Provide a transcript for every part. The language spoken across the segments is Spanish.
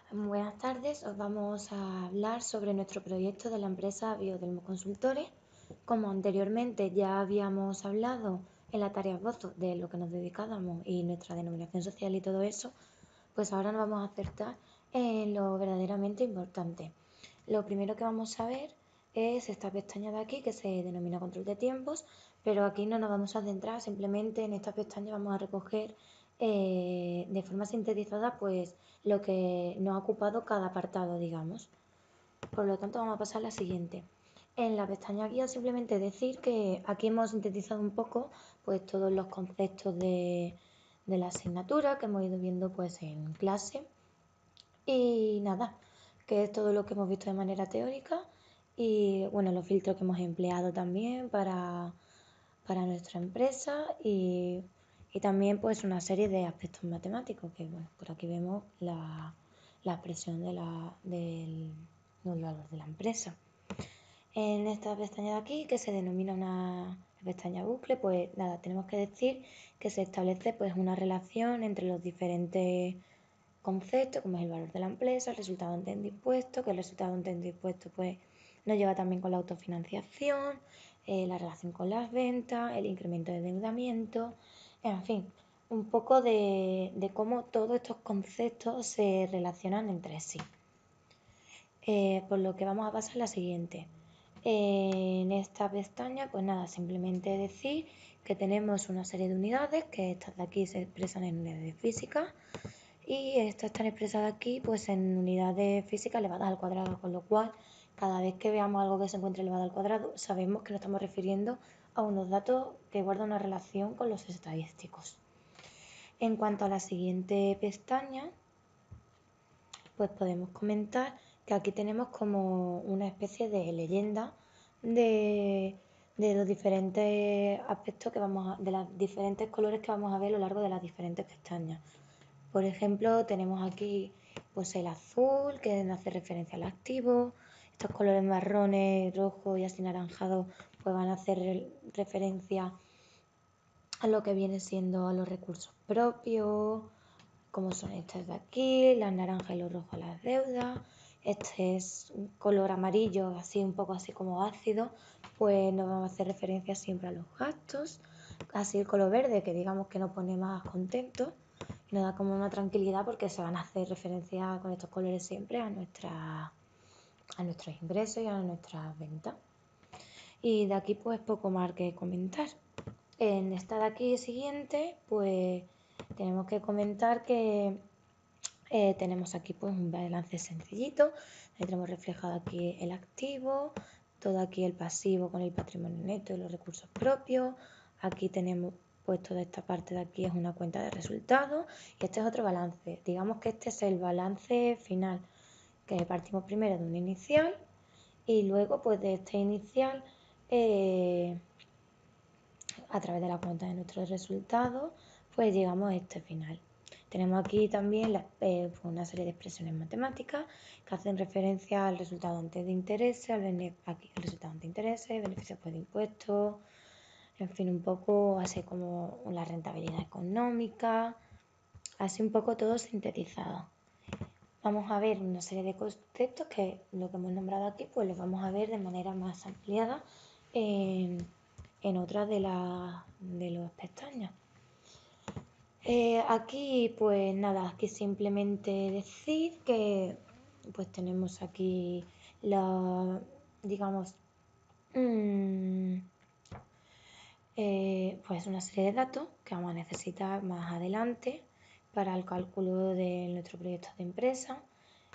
Buenas tardes, os vamos a hablar sobre nuestro proyecto de la empresa Biodelmo Consultores. Como anteriormente ya habíamos hablado en la tarea esbozo de lo que nos dedicábamos y nuestra denominación social y todo eso, pues ahora nos vamos a acertar en lo verdaderamente importante. Lo primero que vamos a ver es esta pestaña de aquí que se denomina control de tiempos, pero aquí no nos vamos a centrar, simplemente en esta pestaña vamos a recoger de forma sintetizada pues lo que nos ha ocupado cada apartado, digamos. Por lo tanto vamos a pasar a la siguiente. En la pestaña guía simplemente decir que aquí hemos sintetizado un poco pues todos los conceptos de la asignatura que hemos ido viendo pues en clase y nada, que es todo lo que hemos visto de manera teórica y bueno, los filtros que hemos empleado también para nuestra empresa y también pues una serie de aspectos matemáticos que bueno, por aquí vemos la expresión del valor de la empresa. En esta pestaña de aquí, que se denomina una pestaña bucle, pues nada, tenemos que decir que se establece pues una relación entre los diferentes conceptos, como es el valor de la empresa, el resultado ante el impuesto, que el resultado ante el impuesto pues nos lleva también con la autofinanciación, la relación con las ventas, el incremento de endeudamiento, en fin, un poco de cómo todos estos conceptos se relacionan entre sí. Por lo que vamos a pasar a la siguiente. En esta pestaña, pues nada, simplemente decir que tenemos una serie de unidades, que estas de aquí se expresan en unidades de física, y estas están expresadas aquí pues en unidades físicas elevadas al cuadrado, con lo cual cada vez que veamos algo que se encuentre elevado al cuadrado sabemos que nos estamos refiriendo a unos datos que guardan una relación con los estadísticos. En cuanto a la siguiente pestaña, pues podemos comentar que aquí tenemos como una especie de leyenda de los diferentes aspectos de los diferentes colores que vamos a ver a lo largo de las diferentes pestañas. Por ejemplo, tenemos aquí pues el azul, que hace referencia al activo. Estos colores marrones, rojo y así naranjado, pues van a hacer referencia a lo que viene siendo a los recursos propios, como son estas de aquí, las naranjas y los rojos las deudas. Este es un color amarillo, así un poco así como ácido, pues nos vamos a hacer referencia siempre a los gastos. Así el color verde, que digamos que nos pone más contentos y nos da como una tranquilidad porque se van a hacer referencia con estos colores siempre a nuestros ingresos y a nuestras ventas. Y de aquí pues poco más que comentar. En esta de aquí siguiente pues tenemos que comentar que tenemos aquí pues un balance sencillito. Ahí tenemos reflejado aquí el activo, todo aquí el pasivo con el patrimonio neto y los recursos propios. Aquí tenemos pues toda esta parte de aquí es una cuenta de resultados y este es otro balance. Digamos que este es el balance final, que partimos primero de un inicial y luego pues de este inicial a través de la cuenta de nuestros resultados pues llegamos a este final. Tenemos aquí también una serie de expresiones matemáticas que hacen referencia al resultado antes de intereses, aquí el resultado antes de intereses, beneficios por impuestos, en fin, un poco así como la rentabilidad económica, así un poco todo sintetizado. Vamos a ver una serie de conceptos que lo que hemos nombrado aquí pues los vamos a ver de manera más ampliada en otras de las pestañas. Aquí pues nada, aquí simplemente decir que pues tenemos aquí la, digamos, pues una serie de datos que vamos a necesitar más adelante para el cálculo de nuestro proyecto de empresa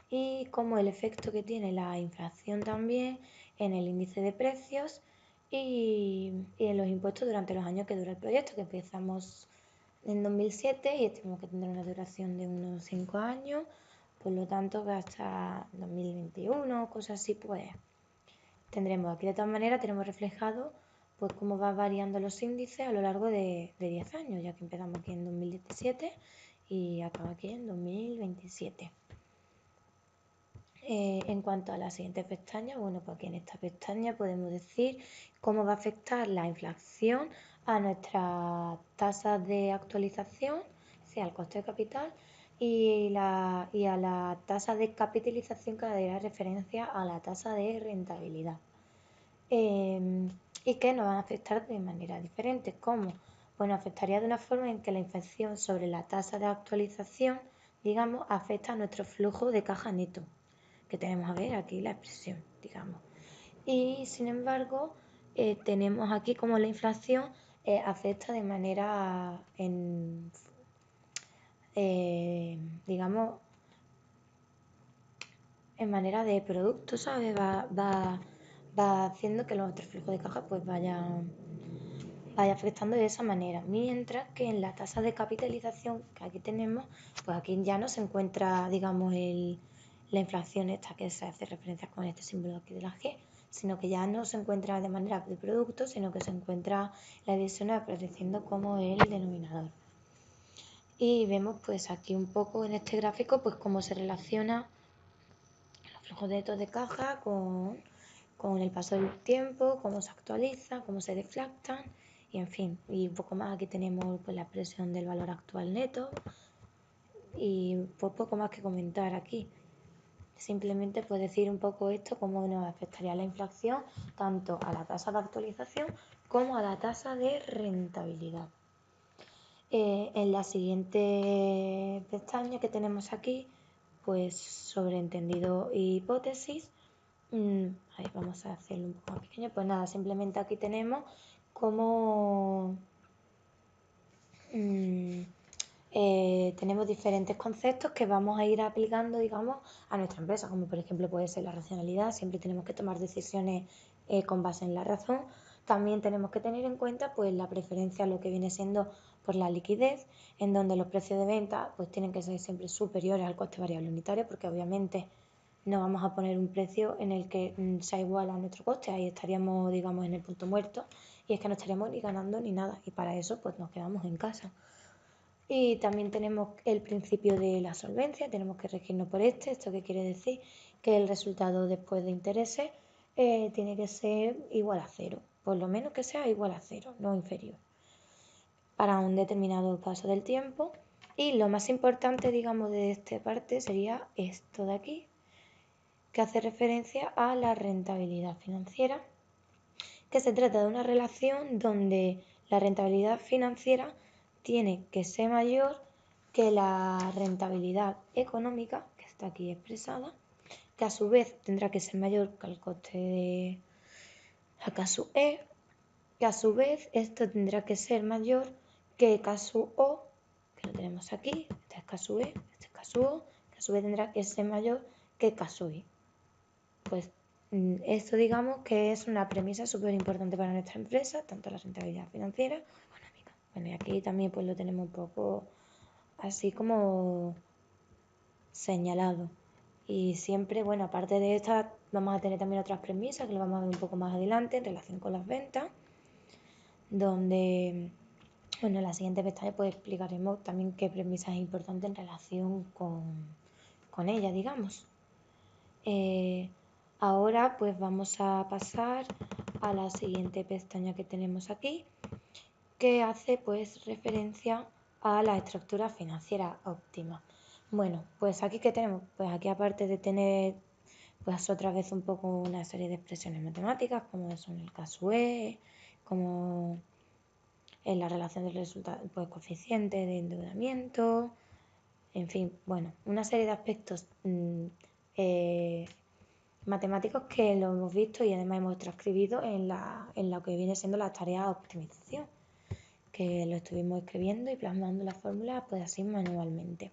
y como el efecto que tiene la inflación también en el índice de precios y en los impuestos durante los años que dura el proyecto, que empezamos en 2007 y tenemos que tener una duración de unos 5 años, por lo tanto hasta 2021, cosas así, pues tendremos aquí de todas maneras, tenemos reflejado pues cómo va variando los índices a lo largo de 10 años, ya que empezamos aquí en 2017 y acaba aquí en 2027. En cuanto a la siguiente pestaña, bueno, pues aquí en esta pestaña podemos decir cómo va a afectar la inflación a nuestras tasas de actualización, sea el coste de capital, y a la tasa de capitalización que hará referencia a la tasa de rentabilidad. Y que nos van a afectar de manera diferente. ¿Cómo? Bueno, afectaría de una forma en que la inflación sobre la tasa de actualización, digamos, afecta a nuestro flujo de caja neto, que tenemos a ver aquí la expresión, digamos. Y sin embargo, tenemos aquí como la inflación afecta de manera, digamos, en manera de producto, ¿sabes? Va haciendo que los otros flujos de caja pues vaya afectando de esa manera. Mientras que en la tasa de capitalización que aquí tenemos, pues aquí ya no se encuentra, digamos, la inflación esta que se hace referencia con este símbolo aquí de la G, sino que ya no se encuentra de manera de producto, sino que se encuentra la división apareciendo como el denominador. Y vemos pues aquí un poco en este gráfico pues cómo se relaciona los flujos de datos de caja con el paso del tiempo, cómo se actualizan, cómo se deflactan y en fin, y un poco más aquí tenemos pues la expresión del valor actual neto y pues poco más que comentar aquí. Simplemente pues decir un poco esto, cómo nos afectaría la inflación tanto a la tasa de actualización como a la tasa de rentabilidad. En la siguiente pestaña que tenemos aquí, pues sobreentendido hipótesis, ahí vamos a hacerlo un poco más pequeño, pues nada, simplemente aquí tenemos cómo tenemos diferentes conceptos que vamos a ir aplicando, digamos, a nuestra empresa, como por ejemplo puede ser la racionalidad, siempre tenemos que tomar decisiones con base en la razón. También tenemos que tener en cuenta pues la preferencia a lo que viene siendo por la liquidez, en donde los precios de venta pues tienen que ser siempre superiores al coste variable unitario, porque obviamente no vamos a poner un precio en el que sea igual a nuestro coste, ahí estaríamos, digamos, en el punto muerto, y es que no estaríamos ni ganando ni nada, y para eso pues nos quedamos en casa. Y también tenemos el principio de la solvencia, tenemos que regirnos por este. ¿Esto qué quiere decir? Que el resultado después de intereses tiene que ser igual a cero, por lo menos que sea igual a cero, no inferior, para un determinado paso del tiempo. Y lo más importante, digamos, de esta parte sería esto de aquí, que hace referencia a la rentabilidad financiera, que se trata de una relación donde la rentabilidad financiera tiene que ser mayor que la rentabilidad económica, que está aquí expresada, que a su vez tendrá que ser mayor que el coste de K sub E, que a su vez esto tendrá que ser mayor que K sub O, que lo tenemos aquí, este es K sub E, este es K sub O, que a su vez tendrá que ser mayor que K sub I. Pues esto digamos que es una premisa súper importante para nuestra empresa, tanto la rentabilidad financiera como económica. Bueno, y aquí también pues lo tenemos un poco así como señalado. Y siempre, bueno, aparte de estas, vamos a tener también otras premisas que lo vamos a ver un poco más adelante en relación con las ventas, donde, bueno, en la siguiente pestaña pues explicaremos también qué premisas es importante en relación con ella, digamos. Ahora pues vamos a pasar a la siguiente pestaña que tenemos aquí, que hace pues referencia a la estructura financiera óptima. Bueno, pues aquí que tenemos, pues aquí aparte de tener pues otra vez un poco una serie de expresiones matemáticas, como son el caso E, como en la relación del resultado, pues coeficiente de endeudamiento, en fin, bueno, una serie de aspectos matemáticos que lo hemos visto y además hemos transcribido en lo que viene siendo la tarea de optimización, que lo estuvimos escribiendo y plasmando las fórmulas pues así manualmente.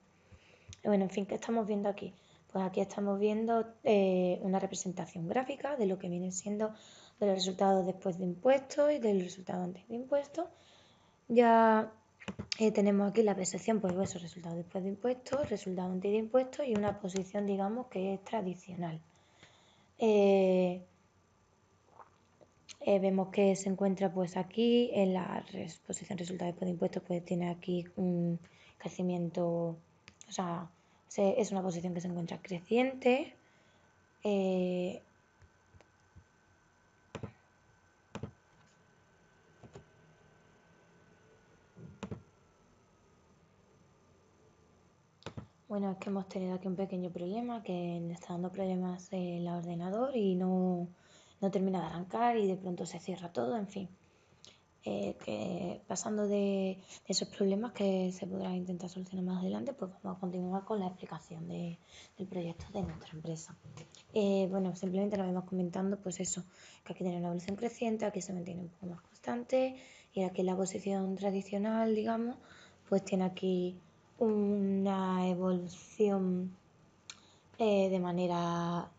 Bueno, en fin, ¿qué estamos viendo aquí? Pues aquí estamos viendo una representación gráfica de lo que viene siendo de los resultados después de impuestos y del resultado antes de impuestos. Ya tenemos aquí la percepción, pues eso, resultado después de impuestos, resultado antes de impuestos y una posición, digamos, que es tradicional. Vemos que se encuentra pues aquí en la posición resultado después de impuestos, pues tiene aquí un crecimiento, o sea, es una posición que se encuentra creciente. Bueno, es que hemos tenido aquí un pequeño problema que le está dando problemas el ordenador y no termina de arrancar y de pronto se cierra todo, en fin. Que pasando de esos problemas que se podrá intentar solucionar más adelante, pues vamos a continuar con la explicación del proyecto de nuestra empresa. Bueno, simplemente nos vamos comentando, pues eso, que aquí tiene una evolución creciente, aquí se mantiene un poco más constante y aquí la posición tradicional, digamos, pues tiene aquí una evolución de manera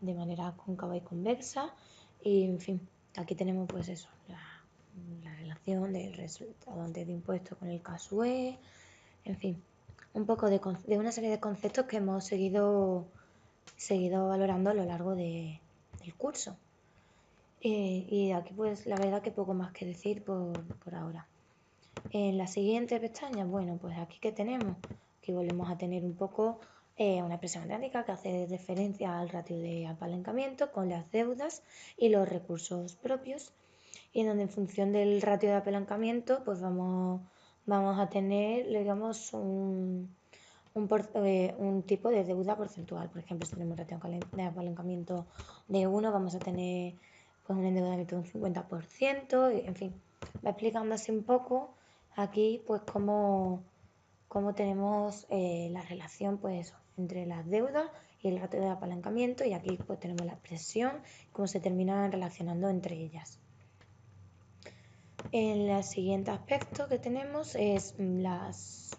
cóncava y convexa y, en fin, aquí tenemos pues eso, la relación del resultado antes de impuestos con el caso E, en fin, un poco de una serie de conceptos que hemos seguido valorando a lo largo del curso. Y aquí pues la verdad que poco más que decir por ahora. En la siguiente pestaña, bueno, pues aquí que tenemos, aquí volvemos a tener un poco una expresión matemática que hace referencia al ratio de apalancamiento con las deudas y los recursos propios, y en donde en función del ratio de apalancamiento pues vamos a tener, digamos, un tipo de deuda porcentual. Por ejemplo, si tenemos ratio de apalancamiento de 1, vamos a tener pues un endeudamiento de un 50%, en fin, va explicando así un poco aquí pues cómo tenemos la relación pues entre las deudas y el ratio de apalancamiento, y aquí pues tenemos la expresión, cómo se terminan relacionando entre ellas. El siguiente aspecto que tenemos es las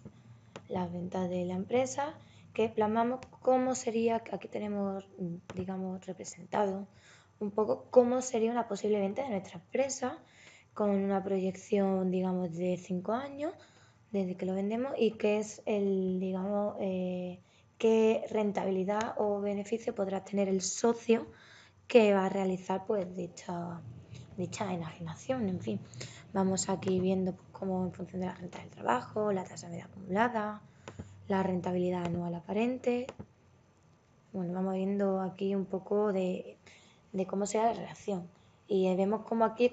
ventas de la empresa, que plasmamos cómo sería, aquí tenemos, digamos, representado un poco cómo sería una posible venta de nuestra empresa con una proyección, digamos, de 5 años desde que lo vendemos, y qué es digamos, qué rentabilidad o beneficio podrá tener el socio que va a realizar pues dicha enajenación. En fin, vamos aquí viendo pues, cómo en función de la renta del trabajo, la tasa media acumulada, la rentabilidad anual aparente. Bueno, vamos viendo aquí un poco de cómo será la relación. Y vemos cómo aquí,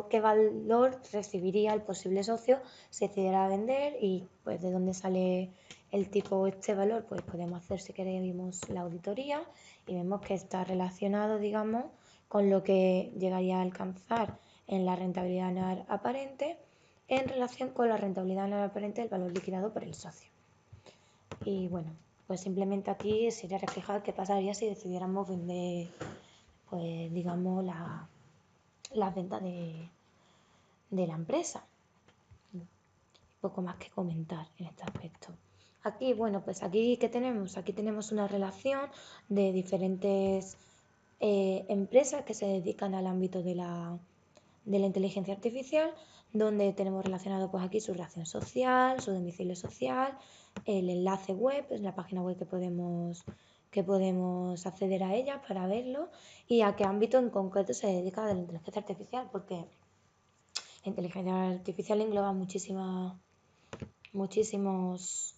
qué valor recibiría el posible socio si decidiera vender, y pues de dónde sale el tipo este valor, pues podemos hacer, si queremos, la auditoría y vemos que está relacionado, digamos, con lo que llegaría a alcanzar en la rentabilidad anual aparente en relación con la rentabilidad anual aparente del valor liquidado por el socio. Y bueno, pues simplemente aquí sería reflejar qué pasaría si decidiéramos vender, pues digamos, las ventas de la empresa. Poco más que comentar en este aspecto. Aquí, bueno, pues aquí ¿qué tenemos? Aquí tenemos una relación de diferentes empresas que se dedican al ámbito de la inteligencia artificial, donde tenemos relacionado pues aquí su relación social, su domicilio social, el enlace web, es la página web que podemos acceder a ella para verlo, y a qué ámbito en concreto se dedica de la inteligencia artificial, porque la inteligencia artificial engloba muchísimos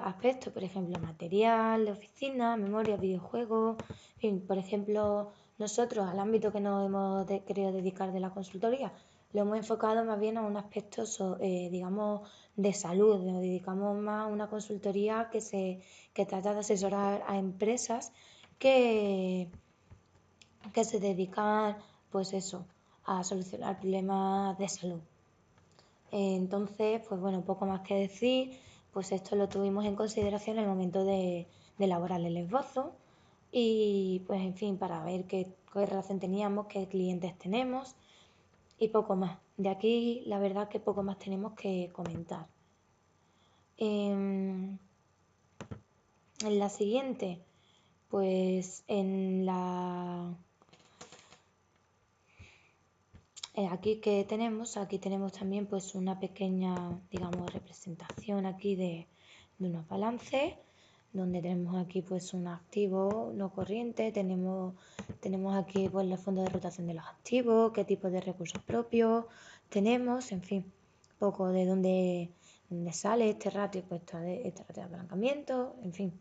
aspectos, por ejemplo, material de oficina, memoria, videojuegos, en fin, por ejemplo, nosotros al ámbito que nos hemos querido dedicar de la consultoría, lo hemos enfocado más bien a un aspecto, digamos, de salud. Nos dedicamos más a una consultoría que trata de asesorar a empresas que, que se dedican, pues eso, a solucionar problemas de salud. Entonces, pues bueno, poco más que decir, pues esto lo tuvimos en consideración en el momento de elaborar el esbozo y pues en fin, para ver qué relación teníamos, qué clientes tenemos y poco más. De aquí la verdad que poco más tenemos que comentar. En la siguiente, pues aquí tenemos también pues una pequeña, digamos, representación aquí de unos balances, donde tenemos aquí pues un activo no corriente, tenemos aquí pues los fondos de rotación de los activos, qué tipo de recursos propios tenemos, en fin, poco de dónde sale este ratio, pues este ratio de apalancamiento, en fin.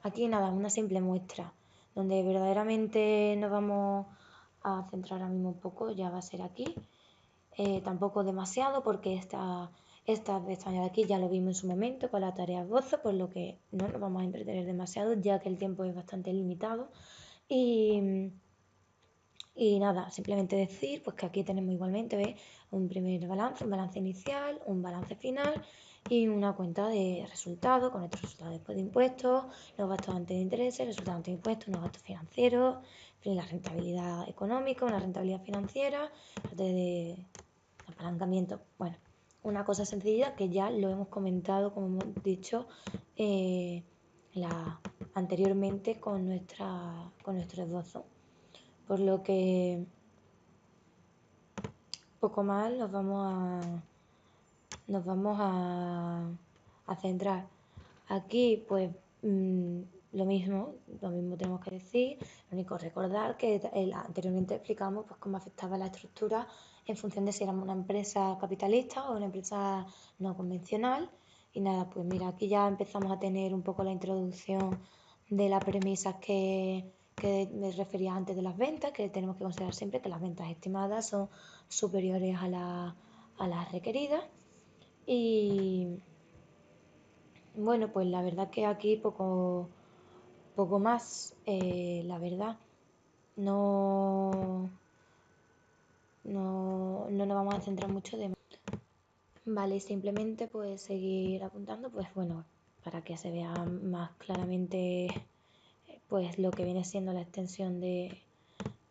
Aquí nada, una simple muestra, donde verdaderamente nos vamos a centrar ahora mismo un poco, ya va a ser aquí. Tampoco demasiado, porque Esta pestaña de aquí ya lo vimos en su momento con la tarea esbozo, por lo que no nos vamos a entretener demasiado, ya que el tiempo es bastante limitado. Y nada, simplemente decir pues que aquí tenemos igualmente, ¿ves? Un primer balance, un balance inicial, un balance final y una cuenta de resultados con nuestros resultados después de impuestos, los gastos antes de intereses, resultados antes de impuestos, los gastos financieros, en fin, la rentabilidad económica, una rentabilidad financiera, de apalancamiento. Bueno, una cosa sencilla que ya lo hemos comentado, como hemos dicho, anteriormente con nuestro esbozo. Por lo que poco más nos vamos a centrar. Aquí pues lo mismo tenemos que decir, lo único recordar que anteriormente explicamos pues cómo afectaba la estructura en función de si éramos una empresa capitalista o una empresa no convencional. Y nada, pues mira, aquí ya empezamos a tener un poco la introducción de las premisas que me refería antes de las ventas, que tenemos que considerar siempre que las ventas estimadas son superiores a las requeridas. Y bueno, pues la verdad que aquí poco más, la verdad. No, no nos vamos a centrar mucho de... Vale, simplemente pues seguir apuntando, pues bueno, para que se vea más claramente pues lo que viene siendo la extensión de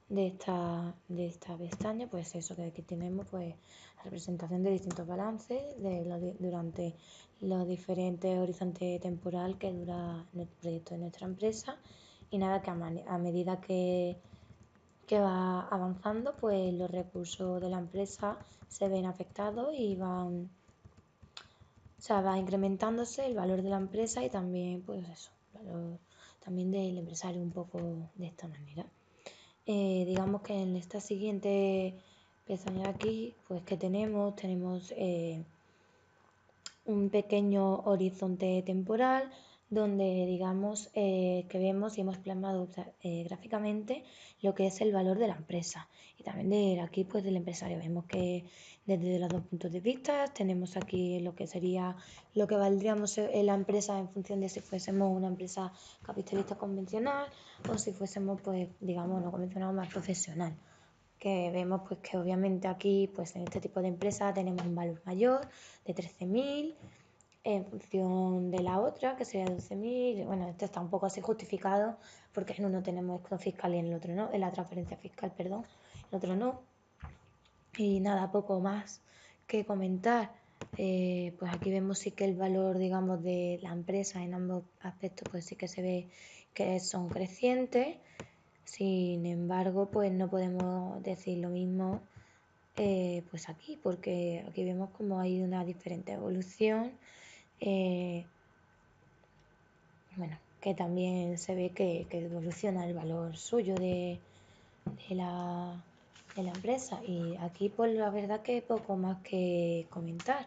esta pestaña, pues eso que aquí tenemos, pues la representación de distintos balances durante los diferentes horizontes temporal que dura el proyecto de nuestra empresa. Y nada, que a medida que va avanzando, pues los recursos de la empresa se ven afectados y va incrementándose el valor de la empresa y también, pues eso, el valor también del empresario un poco de esta manera. Digamos que en esta siguiente pestaña de aquí, pues que tenemos un pequeño horizonte temporal donde digamos que vemos y hemos plasmado gráficamente lo que es el valor de la empresa y también de aquí pues del empresario. Vemos que desde los dos puntos de vista tenemos aquí lo que sería lo que valdríamos en la empresa en función de si fuésemos una empresa capitalista convencional o si fuésemos pues digamos no convencional, más profesional, que vemos pues que obviamente aquí pues en este tipo de empresa tenemos un valor mayor de 13.000 en función de la otra que sería 12.000. Bueno, esto está un poco así justificado porque en uno tenemos esto fiscal y en el otro no, en la transferencia fiscal, perdón, en el otro no. Y nada, poco más que comentar. Pues aquí vemos sí que el valor, digamos, de la empresa en ambos aspectos, pues sí que se ve que son crecientes. Sin embargo, pues no podemos decir lo mismo pues aquí, porque aquí vemos como hay una diferente evolución. Bueno, que también se ve que evoluciona el valor suyo de la, de la empresa. Y aquí, pues la verdad que poco más que comentar.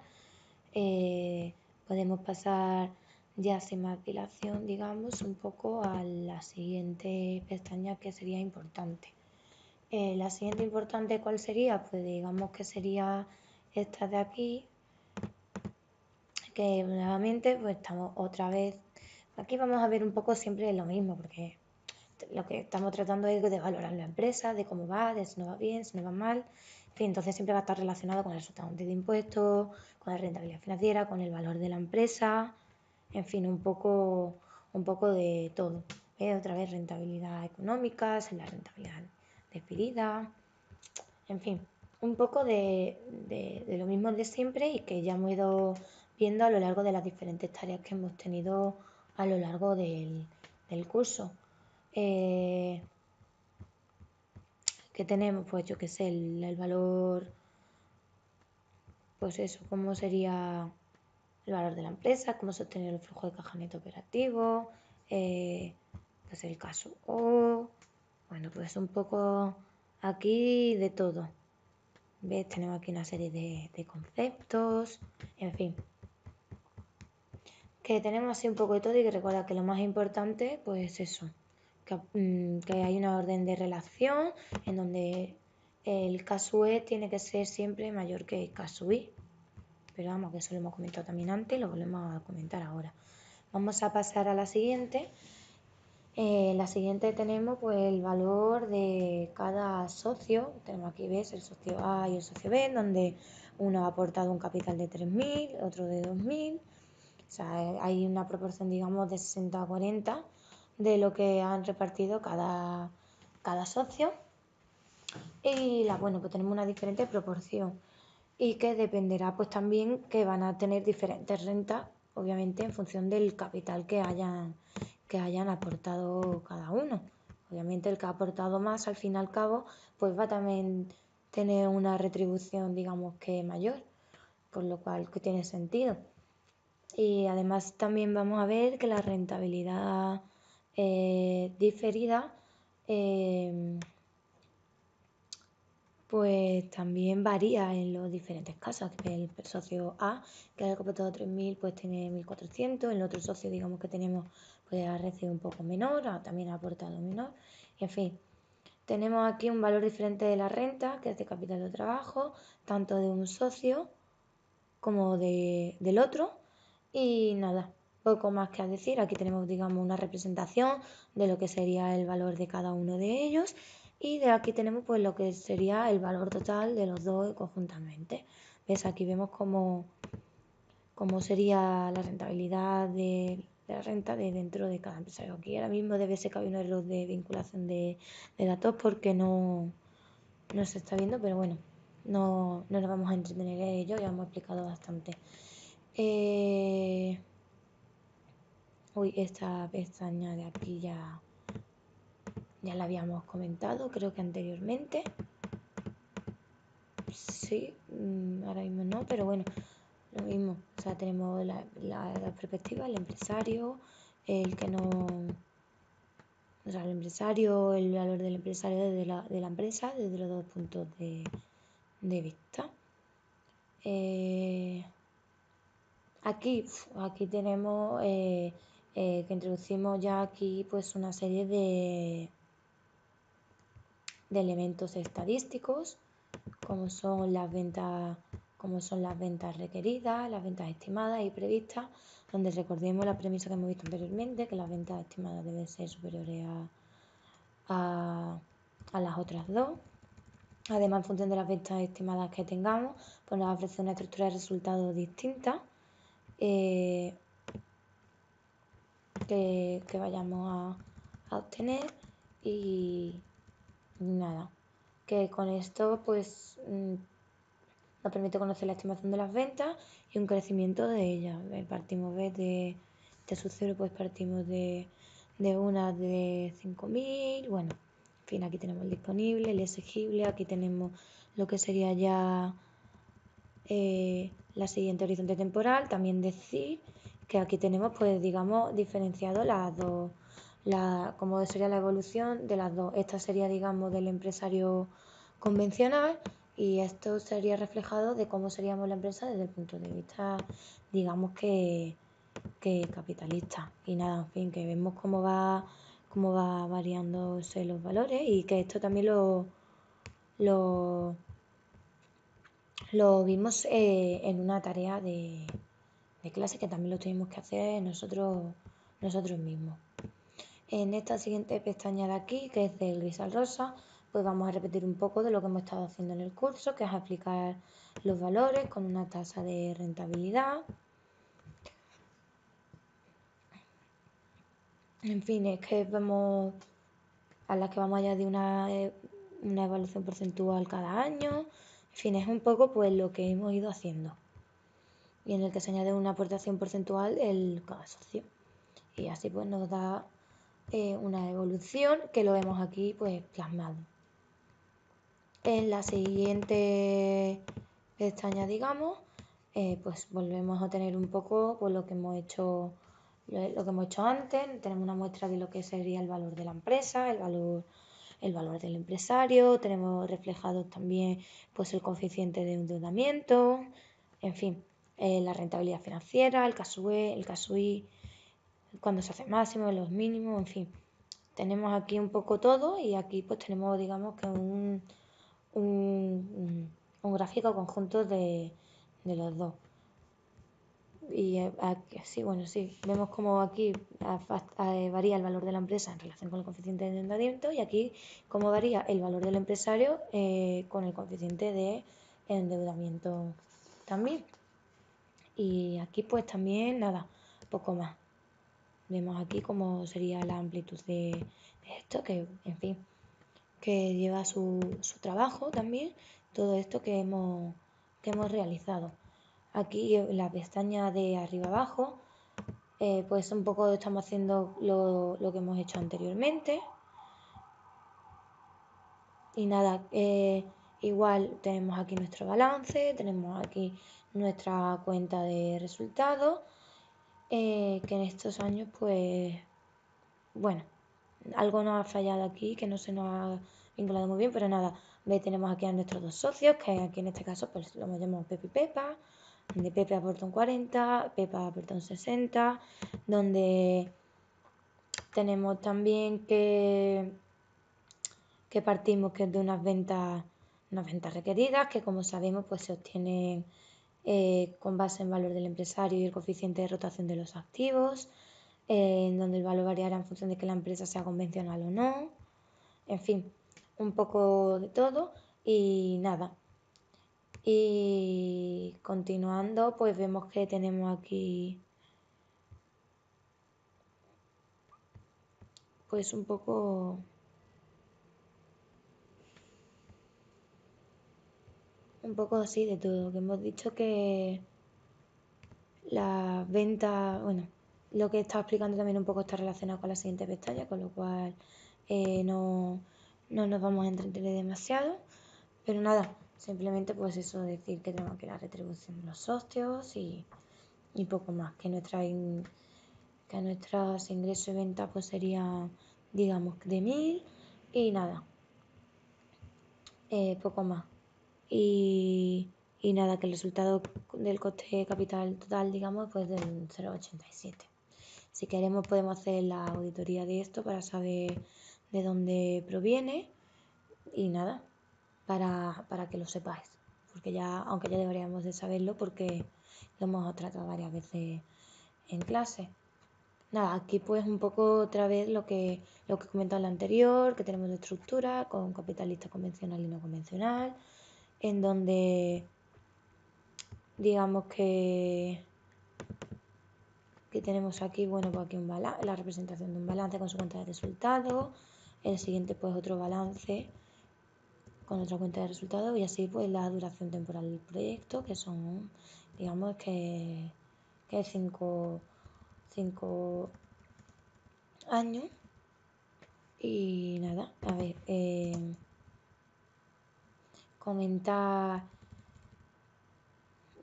Podemos pasar ya sin más dilación, digamos, un poco a la siguiente pestaña que sería importante. La siguiente importante, ¿cuál sería? Pues digamos que sería esta de aquí, que nuevamente pues estamos otra vez. Aquí vamos a ver un poco siempre lo mismo, porque lo que estamos tratando es de valorar la empresa, de cómo va, de si no va bien, si no va mal. En fin, entonces siempre va a estar relacionado con el resultado de impuestos, con la rentabilidad financiera, con el valor de la empresa, en fin, un poco de todo. Otra vez rentabilidad económica, la rentabilidad despedida, en fin, un poco de lo mismo de siempre y que ya hemos ido viendo a lo largo de las diferentes tareas que hemos tenido a lo largo del curso. ¿Qué tenemos? Pues yo qué sé, el valor, pues eso, cómo sería el valor de la empresa, cómo sostener el flujo de caja neto operativo, pues el caso O, bueno, pues un poco aquí de todo. ¿Ves? Tenemos aquí una serie de conceptos, en fin. Que tenemos así un poco de todo y que recuerda que lo más importante, pues eso, que hay una orden de relación en donde el caso E tiene que ser siempre mayor que el caso I. pero vamos, que eso lo hemos comentado también antes y lo volvemos a comentar ahora. Vamos a pasar a la siguiente. La siguiente tenemos pues el valor de cada socio. Tenemos aquí, ¿ves? El socio A y el socio B, donde uno ha aportado un capital de 3.000, otro de 2.000. O sea, hay una proporción, digamos, de 60 a 40 de lo que han repartido cada socio. Y bueno, pues tenemos una diferente proporción y que dependerá pues también que van a tener diferentes rentas, obviamente en función del capital que hayan aportado cada uno. Obviamente el que ha aportado más, al fin y al cabo, pues va a también tener una retribución, digamos que mayor, por lo cual que tiene sentido. Y además también vamos a ver que la rentabilidad diferida pues también varía en los diferentes casos. El socio A, que ha aportado 3.000, pues tiene 1.400. El otro socio, digamos que tenemos, pues ha recibido un poco menor, también ha aportado menor. En fin, tenemos aquí un valor diferente de la renta, que es de capital de trabajo, tanto de un socio como del otro. Y nada, poco más que decir. Aquí tenemos, digamos, una representación de lo que sería el valor de cada uno de ellos. Y de aquí tenemos pues lo que sería el valor total de los dos conjuntamente. ¿Ves? Aquí vemos cómo sería la rentabilidad de la renta de dentro de cada empresario. Aquí ahora mismo debe ser que hay un error de vinculación de datos porque no se está viendo, pero bueno, no nos vamos a entretener en ello, ya hemos explicado bastante. Esta pestaña de aquí ya la habíamos comentado, creo que anteriormente. Sí, ahora mismo no, pero bueno, lo mismo. O sea, tenemos la perspectiva, el empresario, el que no... O sea, el empresario, el valor del empresario de la empresa, desde los dos puntos de vista. Aquí tenemos que introducimos ya aquí pues una serie de elementos estadísticos como son las ventas requeridas, las ventas estimadas y previstas, donde recordemos la premisa que hemos visto anteriormente, que las ventas estimadas deben ser superiores a las otras dos. Además, en función de las ventas estimadas que tengamos, pues nos ofrece una estructura de resultados distinta que vayamos a obtener y nada, que con esto pues nos permite conocer la estimación de las ventas y un crecimiento de ellas. Partimos de su cero, pues partimos de una de 5.000, bueno, en fin, aquí tenemos el disponible, el exigible, aquí tenemos lo que sería ya la siguiente horizonte temporal. También decir que aquí tenemos, pues digamos, diferenciado las dos, como sería la evolución de las dos. Esta sería, digamos, del empresario convencional y esto sería reflejado de cómo seríamos la empresa desde el punto de vista, digamos que capitalista. Y nada, en fin, que vemos cómo va variándose los valores y que esto también lo vimos en una tarea de clase que también lo tuvimos que hacer nosotros mismos. En esta siguiente pestaña de aquí, que es del gris al rosa, pues vamos a repetir un poco de lo que hemos estado haciendo en el curso, que es aplicar los valores con una tasa de rentabilidad. En fin, es que vemos a las que vamos a añadir una evaluación porcentual cada año. En fin, es un poco pues lo que hemos ido haciendo. Y en el que se añade una aportación porcentual cada socio. Y así pues nos da una evolución que lo vemos aquí pues plasmado. En la siguiente pestaña, digamos, pues volvemos a tener un poco pues lo que hemos hecho antes. Tenemos una muestra de lo que sería el valor de la empresa, el valor del empresario, tenemos reflejado también pues el coeficiente de endeudamiento, en fin, la rentabilidad financiera, el caso E, el caso I, cuando se hace máximo, los mínimos, en fin. Tenemos aquí un poco todo y aquí pues tenemos, digamos que un gráfico conjunto de los dos. sí, bueno, sí, vemos como aquí varía el valor de la empresa en relación con el coeficiente de endeudamiento y aquí cómo varía el valor del empresario con el coeficiente de endeudamiento también. Y aquí pues también nada, poco más. Vemos aquí cómo sería la amplitud de esto, que en fin, que lleva su trabajo también, todo esto que hemos realizado. Aquí en la pestaña de arriba abajo, pues un poco estamos haciendo lo que hemos hecho anteriormente. Y nada, igual tenemos aquí nuestro balance, tenemos aquí nuestra cuenta de resultados, que en estos años pues, bueno, algo nos ha fallado aquí, que no se nos ha vinculado muy bien, pero nada, tenemos aquí a nuestros dos socios, que aquí en este caso pues lo llamamos Pepe y Pepa, donde Pepe aporta un 40, Pepa aporta un 60, donde tenemos también que partimos que de unas ventas requeridas, que como sabemos pues se obtienen con base en valor del empresario y el coeficiente de rotación de los activos, en donde el valor variará en función de que la empresa sea convencional o no, en fin, un poco de todo y nada. Y continuando, pues vemos que tenemos aquí pues un poco así de todo, que hemos dicho que las ventas, bueno, lo que estaba explicando también un poco está relacionado con la siguiente pestaña, con lo cual no nos vamos a entretener demasiado, pero nada, simplemente pues eso, decir que tenemos que la retribución de los socios y poco más, que nuestros ingresos y ventas pues serían, digamos, de 1000 y nada, poco más. Y nada, que el resultado del coste de capital total, digamos, pues del 0,87. Si queremos podemos hacer la auditoría de esto para saber de dónde proviene y nada, para que lo sepáis. Porque ya, aunque ya deberíamos de saberlo porque lo hemos tratado varias veces en clase. Nada, aquí pues un poco otra vez lo que he comentado en la anterior, que tenemos de estructura con capitalista convencional y no convencional, en donde digamos que tenemos aquí, bueno, pues aquí la representación de un balance con su cuenta de resultados, el siguiente pues otro balance con otra cuenta de resultados y así pues la duración temporal del proyecto, que son, digamos que 5 años. Y nada, a ver, comentar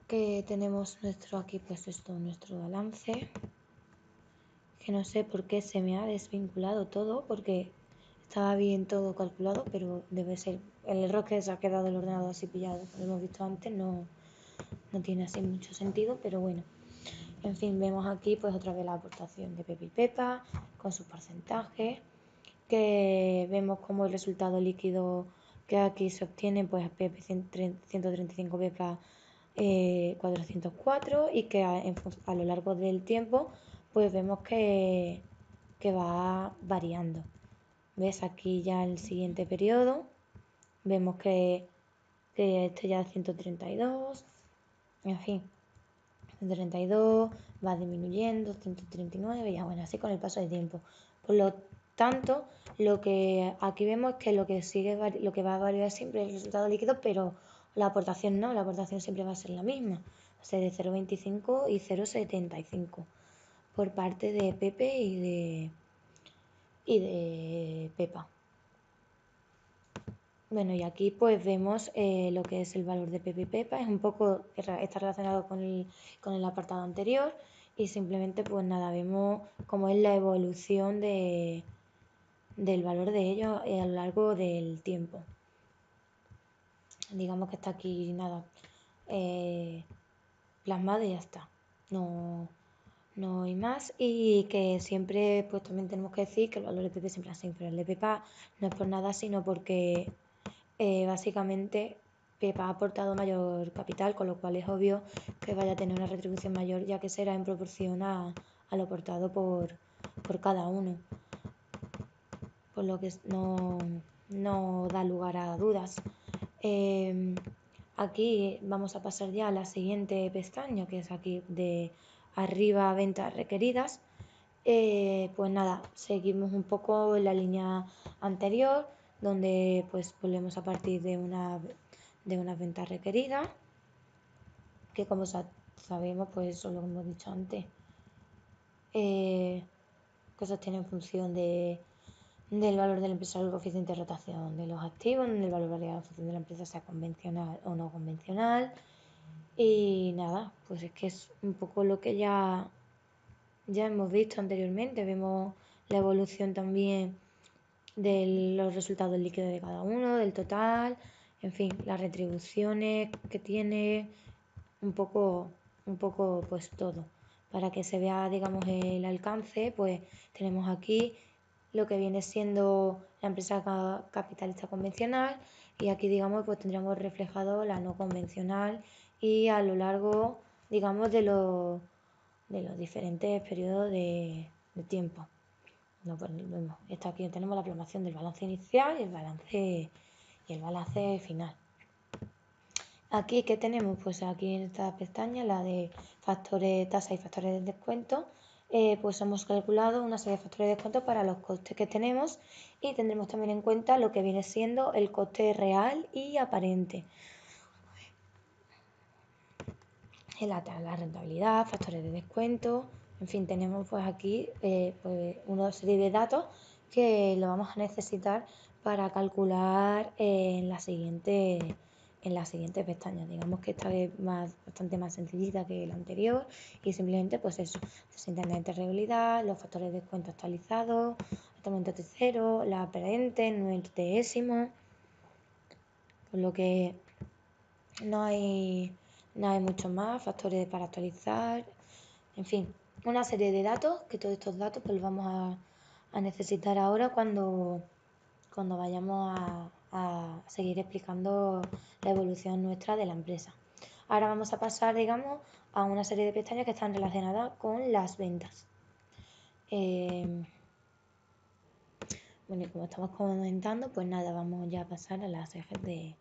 que tenemos aquí pues esto, nuestro balance, que no sé por qué se me ha desvinculado todo, porque estaba bien todo calculado, pero debe ser el error que se ha quedado el ordenador así pillado, como hemos visto antes, no tiene así mucho sentido, pero bueno. En fin, vemos aquí pues otra vez la aportación de Pepe y Pepa con sus porcentajes, que vemos como el resultado líquido que aquí se obtiene, pues Pepe 135, Pepa 404 y que a lo largo del tiempo pues vemos que va variando. ¿Ves? Aquí ya el siguiente periodo vemos que este ya es 132, en fin, 132 va disminuyendo, 139, ya bueno, así con el paso del tiempo. Por lo tanto, lo que aquí vemos es que lo que va a variar siempre es el resultado líquido, pero la aportación no, la aportación siempre va a ser la misma, o sea, de 0,25 y 0,75 por parte de Pepe y de Pepa. Bueno, y aquí pues vemos lo que es el valor de Pepe y Pepa, es un poco, está relacionado con el apartado anterior y simplemente pues nada, vemos cómo es la evolución del valor de ellos a lo largo del tiempo. Digamos que está aquí nada, plasmado y ya está, no hay más, y que siempre pues también tenemos que decir que el valor de Pepe siempre ha sido inferior al de Pepa, no es por nada, sino porque básicamente Pepa ha aportado mayor capital, con lo cual es obvio que vaya a tener una retribución mayor, ya que será en proporción a lo aportado por cada uno, por lo que no da lugar a dudas. Aquí vamos a pasar ya a la siguiente pestaña, que es aquí de arriba, ventas requeridas. Pues nada, seguimos un poco en la línea anterior, donde pues volvemos a partir de unas ventas requeridas, que como sabemos, pues eso es lo que hemos dicho antes, que se obtiene en función del valor de la empresa, el coeficiente de rotación de los activos, del valor variable en función de la empresa, sea convencional o no convencional. Y nada, pues es que es un poco lo que ya hemos visto anteriormente. Vemos la evolución también de los resultados líquidos de cada uno, del total, en fin, las retribuciones que tiene, un poco pues todo. Para que se vea, digamos, el alcance, pues tenemos aquí lo que viene siendo la empresa capitalista convencional, y aquí, digamos, pues tendríamos reflejado la no convencional, y a lo largo, digamos, de los diferentes periodos de tiempo. No, pues vemos. Aquí tenemos la plasmación del balance inicial y el balance final. Aquí, ¿qué tenemos? Pues aquí en esta pestaña, la de factores, tasa y factores de descuento, pues hemos calculado una serie de factores de descuento para los costes que tenemos, y tendremos también en cuenta lo que viene siendo el coste real y aparente. La rentabilidad, factores de descuento, en fin, tenemos pues aquí pues una serie de datos que lo vamos a necesitar para calcular en la siguiente pestaña. Digamos que esta es bastante más sencillita que la anterior, y simplemente pues eso, internet de rentabilidad, los factores de descuento actualizados, hasta el momento de cero, la aparente, 9 por lo que no hay mucho más, factores para actualizar, en fin, una serie de datos, que todos estos datos pues los vamos a necesitar ahora cuando vayamos a seguir explicando la evolución nuestra de la empresa. Ahora vamos a pasar, digamos, a una serie de pestañas que están relacionadas con las ventas. Bueno, y como estamos comentando, pues nada, vamos ya a pasar a las ejes de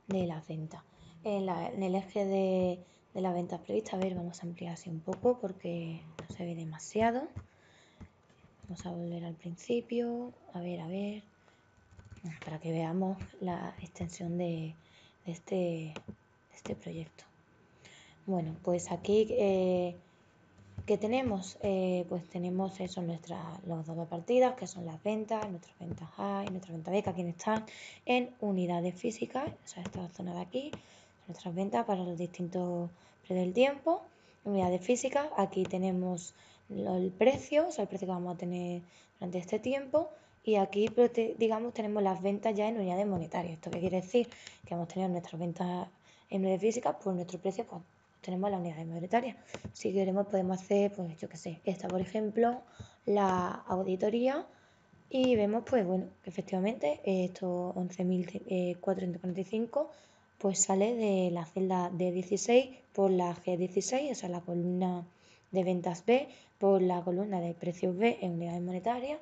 las ventas. En el eje de las ventas previstas, a ver, vamos a ampliar así un poco porque no se ve demasiado. Vamos a volver al principio, a ver, para que veamos la extensión de este proyecto. Bueno, pues aquí, ¿qué tenemos? Pues tenemos eso, las dos partidas, que son las ventas, nuestras ventas A y nuestras ventas B, que aquí están en unidades físicas, o sea, esta zona de aquí, nuestras ventas para los distintos periodos del tiempo. Unidades físicas, aquí tenemos el precio, o sea, el precio que vamos a tener durante este tiempo, y aquí, digamos, tenemos las ventas ya en unidades monetarias. ¿Esto qué quiere decir? Que vamos a tener nuestras ventas en unidades físicas, pues nuestro precio, pues tenemos las unidades monetarias. Si queremos podemos hacer, pues yo qué sé, esta por ejemplo, la auditoría, y vemos pues bueno, que efectivamente estos 11.445 pues sale de la celda D16 por la G16, o sea la columna de ventas B, por la columna de precios B en unidades monetarias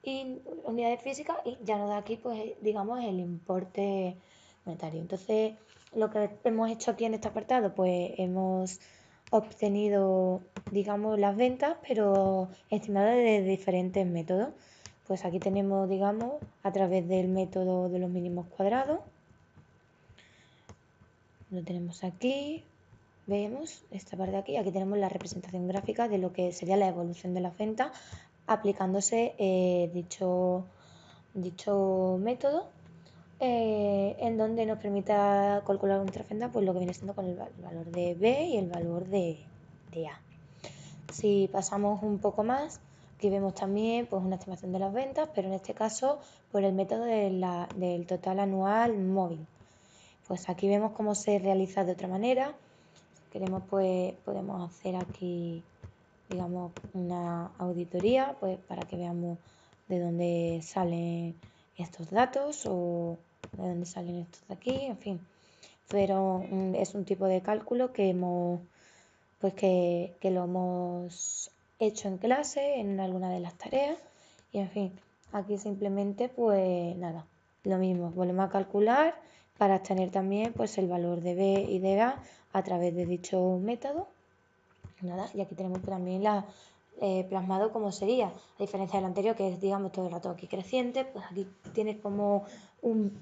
y unidades físicas, y ya nos da aquí pues digamos el importe monetario. Entonces lo que hemos hecho aquí en este apartado, pues hemos obtenido, digamos, las ventas, pero estimadas de diferentes métodos. Pues aquí tenemos, digamos, a través del método de los mínimos cuadrados. Lo tenemos aquí. Vemos esta parte de aquí. Aquí tenemos la representación gráfica de lo que sería la evolución de las ventas aplicándose dicho método, en donde nos permita calcular nuestra venta, pues lo que viene siendo con el valor de B y el valor de A. Si pasamos un poco más, aquí vemos también pues una estimación de las ventas, pero en este caso por el método del total anual móvil. Pues aquí vemos cómo se realiza de otra manera. Si queremos, pues podemos hacer aquí, digamos, una auditoría, pues para que veamos de dónde salen estos datos o de dónde salen estos de aquí, en fin. pero es un tipo de cálculo que lo hemos hecho en clase, en alguna de las tareas. Y en fin, aquí simplemente pues nada, lo mismo, volvemos a calcular para obtener también pues el valor de B y de A través de dicho método. Nada, y aquí tenemos también plasmado cómo sería, a diferencia del anterior que es digamos todo el rato aquí creciente, pues aquí tienes como un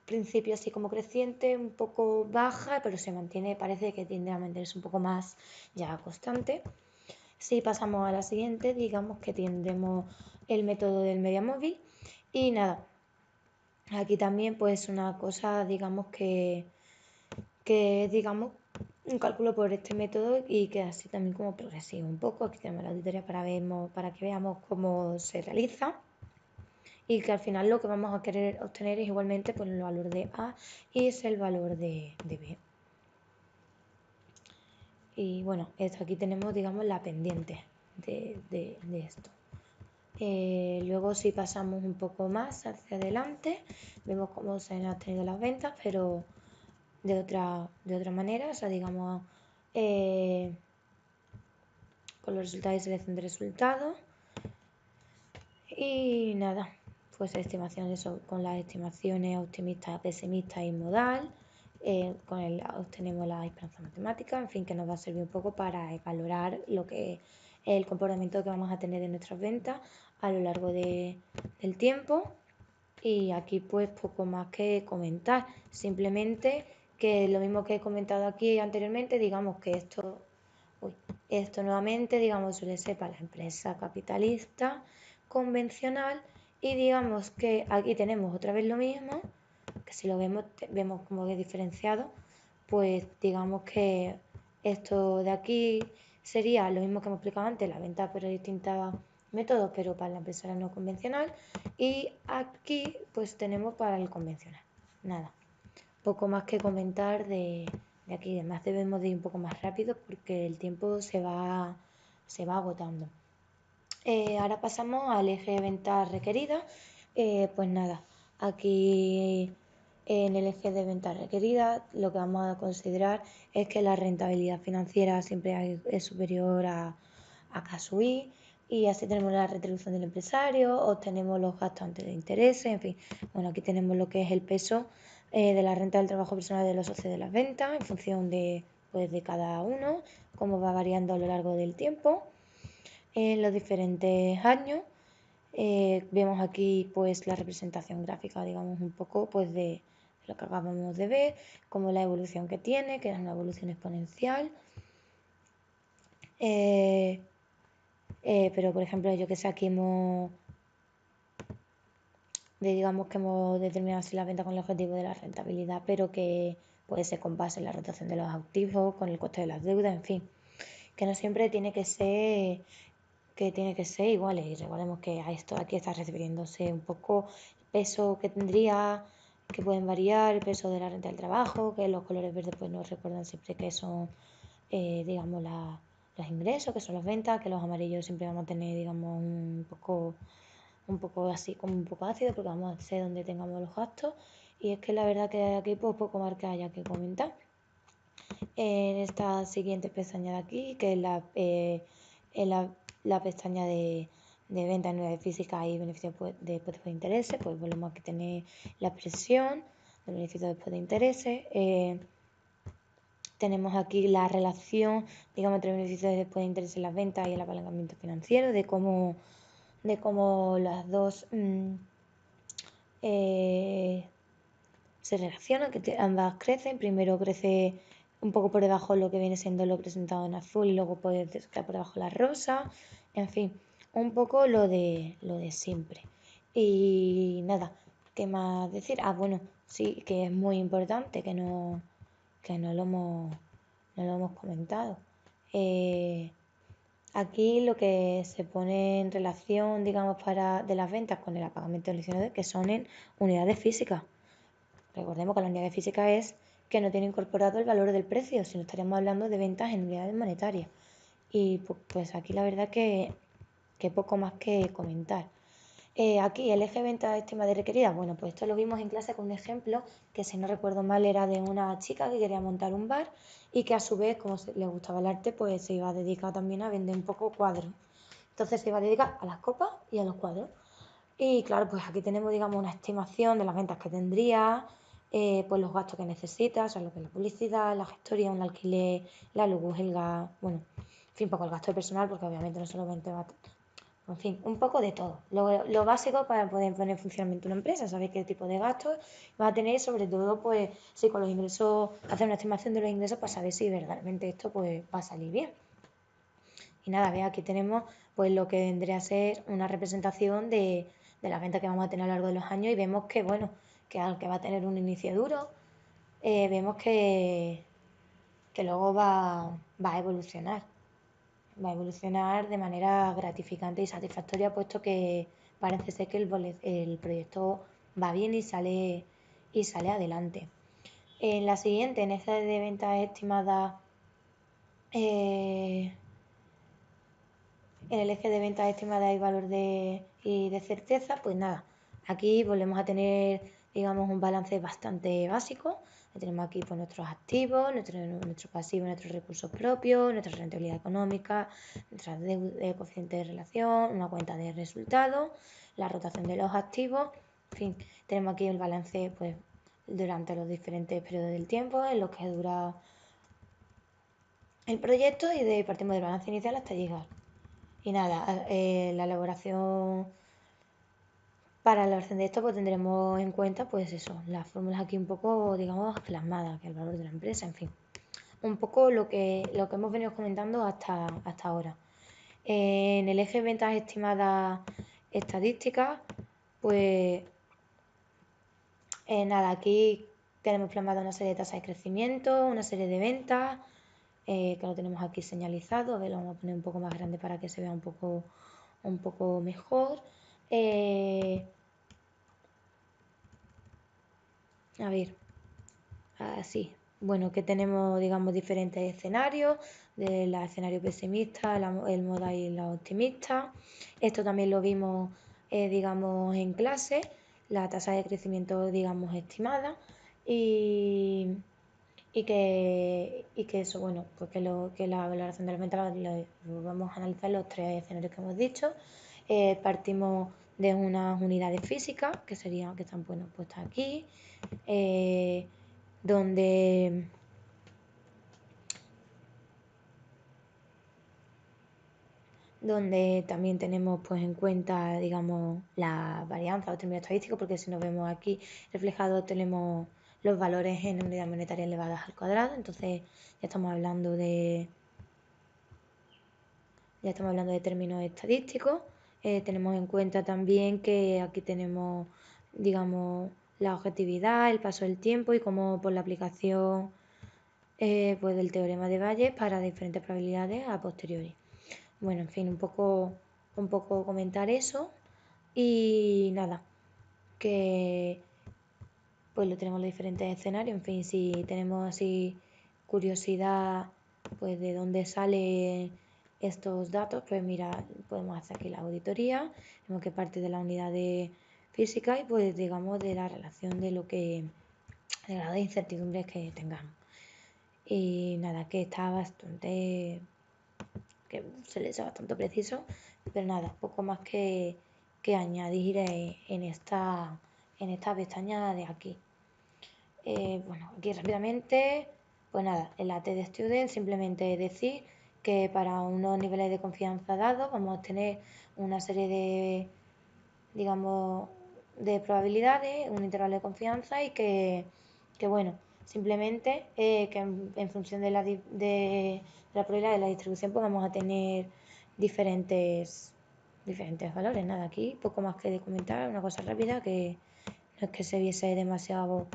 principio así como creciente, un poco baja, pero se mantiene, parece que tiende a mantenerse un poco más ya constante. Si pasamos a la siguiente, digamos que tendremos el método del media móvil y nada, aquí también pues una cosa digamos que es digamos un cálculo por este método y que así también como progresivo un poco. Aquí tenemos la auditoría para que veamos cómo se realiza y que al final lo que vamos a querer obtener es igualmente pues, el valor de A y es el valor de B. Y bueno, esto aquí tenemos digamos la pendiente de esto. Luego si pasamos un poco más hacia adelante, vemos cómo se han obtenido las ventas, pero de otra manera, o sea, digamos, con los resultados y selección de resultados. Y nada, pues estimaciones con las estimaciones optimistas, pesimistas y modal. Obtenemos la esperanza matemática, en fin, que nos va a servir un poco para valorar lo que es el comportamiento que vamos a tener en nuestras ventas a lo largo del tiempo. Y aquí pues poco más que comentar, simplemente que lo mismo que he comentado aquí anteriormente, digamos que esto nuevamente digamos suele ser para la empresa capitalista convencional y digamos que aquí tenemos otra vez lo mismo, que si lo vemos como que diferenciado, pues digamos que esto de aquí sería lo mismo que hemos explicado antes, la venta pero distintos métodos, pero para la empresa no convencional. Y aquí pues tenemos para el convencional. Nada, poco más que comentar de aquí. Además debemos de ir un poco más rápido porque el tiempo se va agotando. Ahora pasamos al eje de ventas requeridas. Pues nada, aquí en el eje de ventas requeridas lo que vamos a considerar es que la rentabilidad financiera siempre es superior a KSUI y así tenemos la retribución del empresario, obtenemos los gastos antes de intereses, en fin. Bueno, aquí tenemos lo que es el peso de la renta del trabajo personal de los socios de las ventas en función pues, de cada uno, cómo va variando a lo largo del tiempo en los diferentes años. Vemos aquí pues la representación gráfica, digamos un poco pues de lo que acabamos de ver, como la evolución que tiene, que es una evolución exponencial. Pero por ejemplo yo que sé aquí digamos que hemos determinado así la venta con el objetivo de la rentabilidad, pero que puede ser con base en la rotación de los activos, con el coste de las deudas, en fin, que no siempre tiene que ser igual. Y recordemos que a esto aquí está refiriéndose un poco el peso que tendría, que pueden variar, el peso de la renta del trabajo, que los colores verdes pues nos recuerdan siempre que son digamos los ingresos, que son las ventas, que los amarillos siempre vamos a tener digamos un poco así como un poco ácido porque vamos a ser donde tengamos los gastos. Y es que la verdad que aquí pues poco más que haya que comentar. En esta siguiente pestaña de aquí, que es en la pestaña de venta en unidades físicas y beneficios después de intereses, pues volvemos a tener la expresión de beneficios después de intereses. Tenemos aquí la relación, digamos, entre beneficios después de intereses en las ventas y el apalancamiento financiero, de cómo las dos se relacionan, que ambas crecen. Primero crece un poco por debajo lo que viene siendo lo presentado en azul y luego puede quedar por debajo la rosa. En fin, un poco lo de siempre. Y nada, ¿qué más decir? Bueno, sí, que es muy importante que no lo hemos comentado. Aquí lo que se pone en relación, digamos, de las ventas con el apagamiento del liceo, que son en unidades físicas. Recordemos que la unidad física es que no tiene incorporado el valor del precio, sino estaríamos hablando de ventas en unidades monetarias. Y pues aquí la verdad que poco más que comentar. Aquí el eje venta estima de requerida. Bueno, pues esto lo vimos en clase con un ejemplo que, si no recuerdo mal, era de una chica que quería montar un bar y que, a su vez, como le gustaba el arte, pues se iba a dedicar también a vender un poco cuadros. Entonces se iba a dedicar a las copas y a los cuadros. Y claro, pues aquí tenemos, digamos, una estimación de las ventas que tendría, pues los gastos que necesita, o sea, lo que es la publicidad, la gestoría, un alquiler, la luz, el gas, bueno, en fin, poco el gasto de personal, porque obviamente no solamente va, en fin, un poco de todo. Lo básico para poder poner en funcionamiento una empresa, saber qué tipo de gastos va a tener, sobre todo, pues, si con los ingresos, hacer una estimación de los ingresos para saber si verdaderamente esto, pues, va a salir bien. Y nada, ve, aquí tenemos, pues, lo que vendría a ser una representación de las ventas que vamos a tener a lo largo de los años, y vemos que, bueno, que aunque va a tener un inicio duro, vemos que luego va a evolucionar. Va a evolucionar de manera gratificante y satisfactoria, puesto que parece ser que el proyecto va bien y sale adelante. En la siguiente, en esta de ventas estimadas, eh, en el eje de ventas estimadas y valor y de certeza, pues nada, aquí volvemos a tener, digamos, un balance bastante básico. Tenemos aquí, pues, nuestros activos, nuestro pasivo, nuestros recursos propios, nuestra rentabilidad económica, nuestra coeficiente de relación, una cuenta de resultados, la rotación de los activos. En fin, tenemos aquí el balance, pues, durante los diferentes periodos del tiempo en los que dura el proyecto, y partimos del balance inicial hasta llegar. Y nada, la elaboración, para la elaboración de esto, pues tendremos en cuenta, pues eso, las fórmulas aquí un poco, digamos, plasmadas, que es el valor de la empresa, en fin. Un poco lo que hemos venido comentando hasta ahora. En el eje de ventas estimadas estadísticas, pues nada, aquí tenemos plasmada una serie de tasas de crecimiento, una serie de ventas, que lo tenemos aquí señalizado. A ver, lo vamos a poner un poco más grande para que se vea un poco mejor. A ver, así. Bueno, que tenemos, digamos, diferentes escenarios, del escenario pesimista, el moda y la optimista. Esto también lo vimos, digamos, en clase, la tasa de crecimiento, digamos, estimada, y, y que eso, bueno, pues que la valoración de la venta lo vamos a analizar los tres escenarios que hemos dicho. Partimos de unas unidades físicas, que están, bueno, puestas aquí, eh, donde también tenemos, pues, en cuenta, digamos, la varianza o términos estadísticos, porque si nos vemos aquí reflejados, tenemos los valores en unidades monetarias elevadas al cuadrado. Entonces ya estamos hablando de términos estadísticos. Tenemos en cuenta también que aquí tenemos, digamos, la objetividad, el paso del tiempo y cómo, por la aplicación, pues, del teorema de Bayes para diferentes probabilidades a posteriori. Bueno, en fin, un poco comentar eso. Y nada, que pues lo tenemos los diferentes escenarios. En fin, si tenemos así curiosidad, pues, de dónde salen estos datos, pues mira, podemos hacer aquí la auditoría. Vemos que parte de la unidad de física y, pues, digamos, de la relación de grado de incertidumbres que tengamos. Y nada, que está bastante, que se les hace bastante preciso, pero nada, poco más que añadir en esta pestaña de aquí. Bueno, aquí rápidamente, pues nada, en la T de Student simplemente decir que para unos niveles de confianza dados vamos a tener una serie de, digamos, de probabilidades, un intervalo de confianza, y que bueno, simplemente, que en función de la probabilidad de la distribución, pues vamos a tener diferentes valores. Nada, aquí poco más que de comentar, una cosa rápida, que no es que se viese demasiado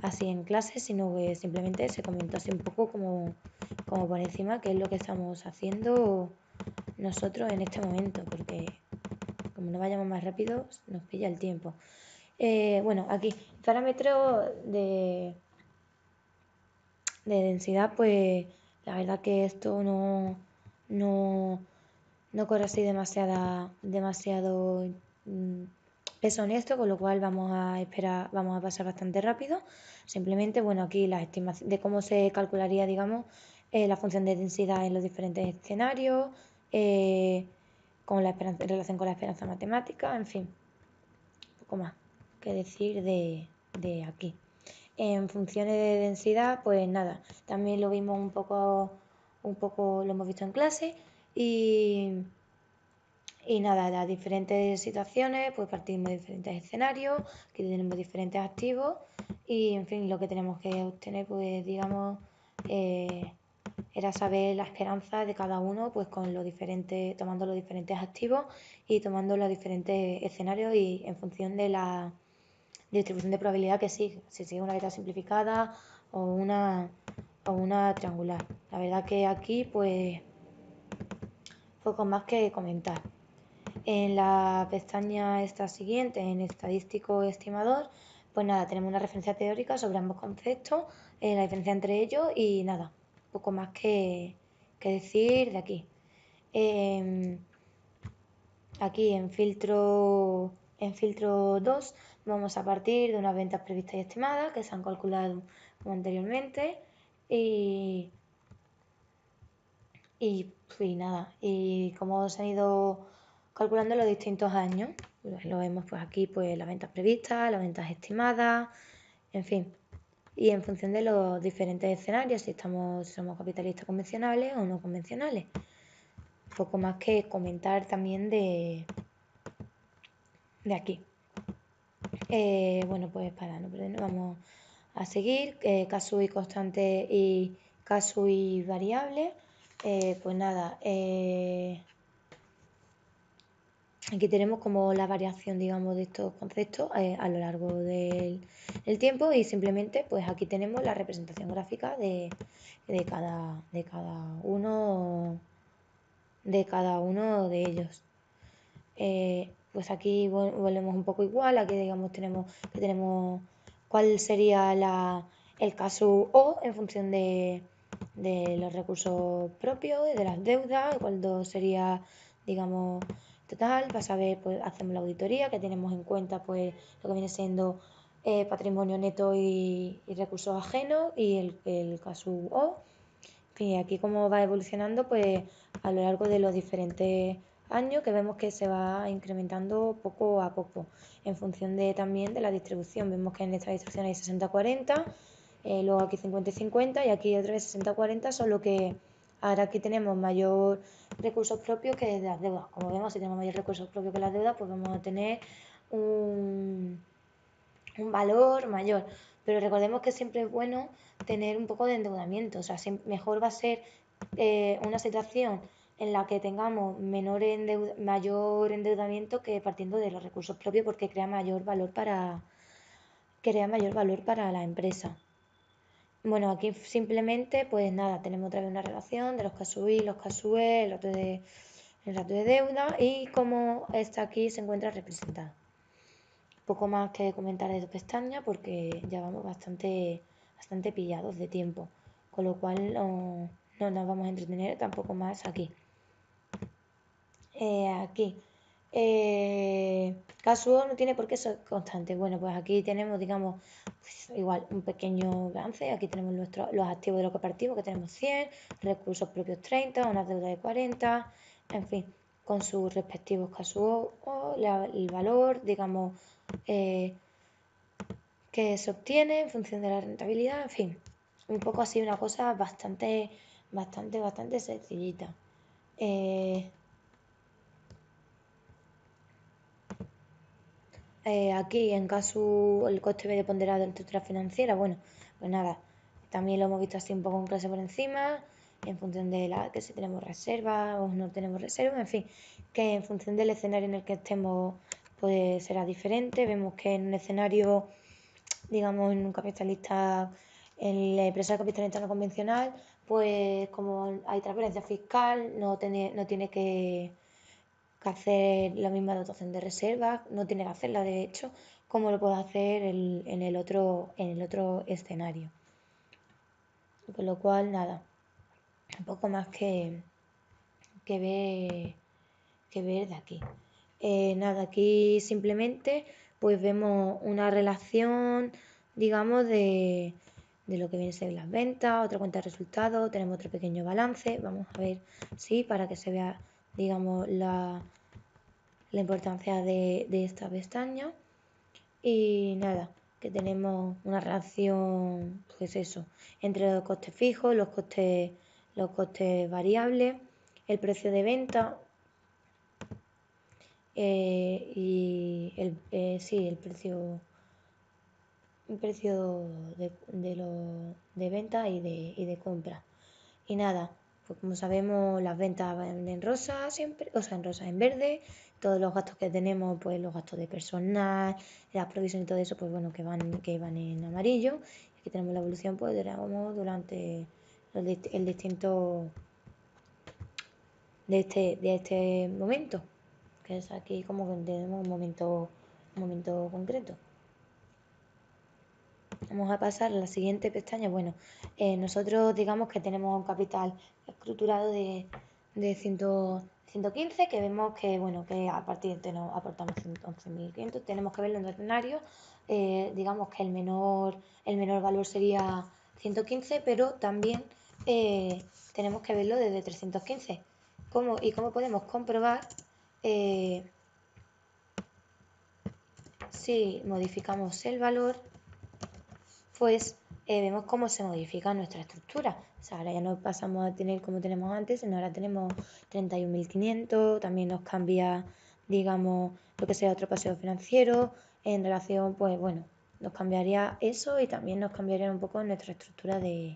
así en clase, sino que simplemente se comentó así un poco como por encima, que es lo que estamos haciendo nosotros en este momento, porque como no vayamos más rápido nos pilla el tiempo. Bueno, aquí parámetro de densidad, pues la verdad que esto no corre así demasiado, es honesto, con lo cual vamos a pasar bastante rápido. Simplemente, bueno, aquí la estimación de cómo se calcularía, digamos, la función de densidad en los diferentes escenarios, con en relación con la esperanza matemática, en fin, poco más que decir de aquí. En funciones de densidad, pues nada, también lo vimos un poco lo hemos visto en clase y nada, las diferentes situaciones, pues partimos de diferentes escenarios, que tenemos diferentes activos y en fin, lo que tenemos que obtener, pues digamos, era saber la esperanza de cada uno, pues con los diferentes, tomando los diferentes activos y tomando los diferentes escenarios y en función de la distribución de probabilidad que sigue, si sigue una beta simplificada o una triangular. La verdad que aquí, pues, poco más que comentar. En la pestaña esta siguiente, en estadístico estimador, pues nada, tenemos una referencia teórica sobre ambos conceptos, la diferencia entre ellos y nada, poco más que decir de aquí. Aquí en filtro 2 vamos a partir de unas ventas previstas y estimadas que se han calculado como anteriormente y, y nada, y cómo se han ido calculando los distintos años. Lo vemos pues aquí pues las ventas previstas, las ventas estimadas, en fin. Y en función de los diferentes escenarios, si somos capitalistas convencionales o no convencionales. Poco más que comentar también de aquí. Bueno, pues para no perdernos, vamos a seguir. Caso y constante y caso y variable. Pues nada, aquí tenemos como la variación, digamos, de estos conceptos a lo largo del tiempo y simplemente pues aquí tenemos la representación gráfica de cada uno de ellos. Pues aquí volvemos un poco igual, aquí digamos tenemos cuál sería el caso O en función de los recursos propios, de las deudas, cuál sería, digamos, total, para saber, pues hacemos la auditoría, que tenemos en cuenta pues lo que viene siendo patrimonio neto y recursos ajenos y el caso O. Y aquí cómo va evolucionando pues a lo largo de los diferentes años que vemos que se va incrementando poco a poco en función también de la distribución. Vemos que en esta distribución hay 60-40, luego aquí 50-50 y aquí otra vez 60-40, solo que ahora aquí tenemos mayor recursos propios que de las deudas. Como vemos, si tenemos mayor recursos propios que las deudas, pues vamos a tener un valor mayor. Pero recordemos que siempre es bueno tener un poco de endeudamiento, o sea, mejor va a ser una situación en la que tengamos mayor endeudamiento que partiendo de los recursos propios porque crea mayor valor para la empresa. Bueno, aquí simplemente, pues nada, tenemos otra vez una relación de los KSUI, los KSUE, el rato de deuda y cómo está aquí se encuentra representado. Poco más que comentar de pestaña porque ya vamos bastante pillados de tiempo, con lo cual no nos vamos a entretener tampoco más aquí. Aquí, caso no tiene por qué ser constante. Bueno, pues aquí tenemos, digamos, pues, igual un pequeño balance. Aquí tenemos los activos de lo que partimos, que tenemos 100, recursos propios 30, una deuda de 40, en fin, con sus respectivos casos o el valor, digamos, que se obtiene en función de la rentabilidad, en fin, un poco así una cosa bastante sencillita. Aquí en caso el coste medio ponderado de la estructura financiera, bueno, pues nada, también lo hemos visto así un poco en clase por encima, en función de que si tenemos reserva o no tenemos reserva, en fin, que en función del escenario en el que estemos, pues será diferente. Vemos que en un escenario, digamos, en un capitalista, en la empresa capitalista no convencional, pues como hay transparencia fiscal, no tiene que hacer la misma dotación de reservas, no tiene que hacerla de hecho, como lo puede hacer en el otro escenario. Con lo cual, nada, un poco más que ver de aquí. Nada, aquí simplemente pues vemos una relación, digamos, de lo que viene a ser las ventas, otra cuenta de resultados, tenemos otro pequeño balance. Vamos a ver, sí, para que se vea, digamos, la importancia de esta pestaña. Y nada, que tenemos una relación, pues eso, entre los costes fijos, los costes variables, el precio de venta y sí, el precio de venta y de compra. Y nada, pues como sabemos, las ventas van en rosa siempre, o sea, en rosa, en verde. Todos los gastos que tenemos, pues los gastos de personal, las provisiones y todo eso, pues bueno, que van en amarillo. Y aquí tenemos la evolución, pues digamos, durante el distinto de este momento, que es aquí como que tenemos un momento concreto. Vamos a pasar a la siguiente pestaña. Bueno, nosotros digamos que tenemos un capital estructurado de 115, que vemos que, bueno, que a partir de nos aportamos 11.500. Tenemos que verlo en escenario. Digamos que el menor valor sería 115, pero también tenemos que verlo desde 315. ¿Cómo podemos comprobar si modificamos el valor? Pues vemos cómo se modifica nuestra estructura. O sea, ahora ya no pasamos a tener como tenemos antes, sino ahora tenemos 31.500, también nos cambia, digamos, lo que sea otro paseo financiero, en relación, pues bueno, nos cambiaría eso y también nos cambiaría un poco nuestra estructura de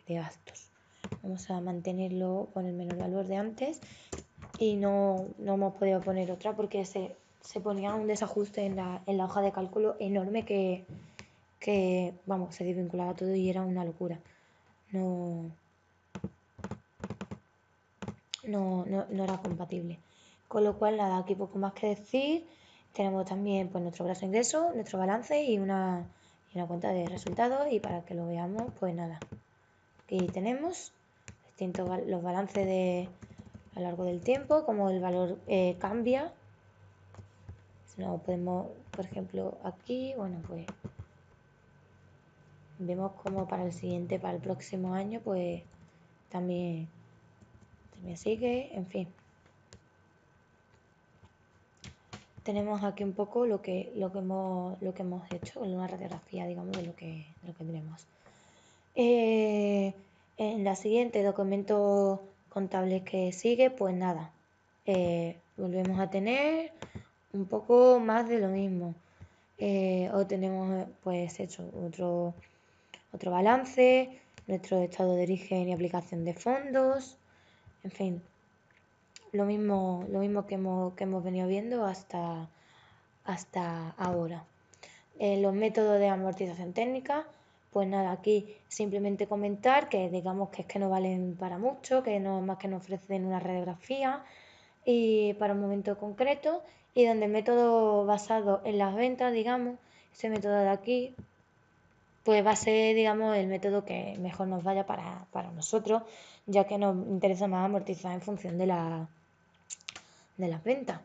gastos. Vamos a mantenerlo con el menor valor de antes y no hemos podido poner otra porque se ponía un desajuste en la hoja de cálculo enorme que, vamos, se desvinculaba todo y era una locura. No era compatible. Con lo cual, nada, aquí poco más que decir. Tenemos también pues nuestro brazo de ingreso, nuestro balance y una cuenta de resultados. Y para que lo veamos, pues nada, aquí tenemos los balances a lo largo del tiempo, como el valor cambia. Si no podemos, por ejemplo, aquí, bueno, pues vemos como para el próximo año, pues también sigue, en fin. Tenemos aquí un poco lo que hemos hecho, una radiografía, digamos, de lo que tenemos. En la siguiente documento contable que sigue, pues nada, volvemos a tener un poco más de lo mismo. O tenemos pues hecho otro balance, nuestro estado de origen y aplicación de fondos, en fin, lo mismo que hemos venido viendo hasta ahora. Los métodos de amortización técnica, pues nada, aquí simplemente comentar que digamos que es que no valen para mucho, que no más que nos ofrecen una radiografía y para un momento concreto, y donde el método basado en las ventas, digamos, ese método de aquí, pues va a ser, digamos, el método que mejor nos vaya para nosotros, ya que nos interesa más amortizar en función de las ventas,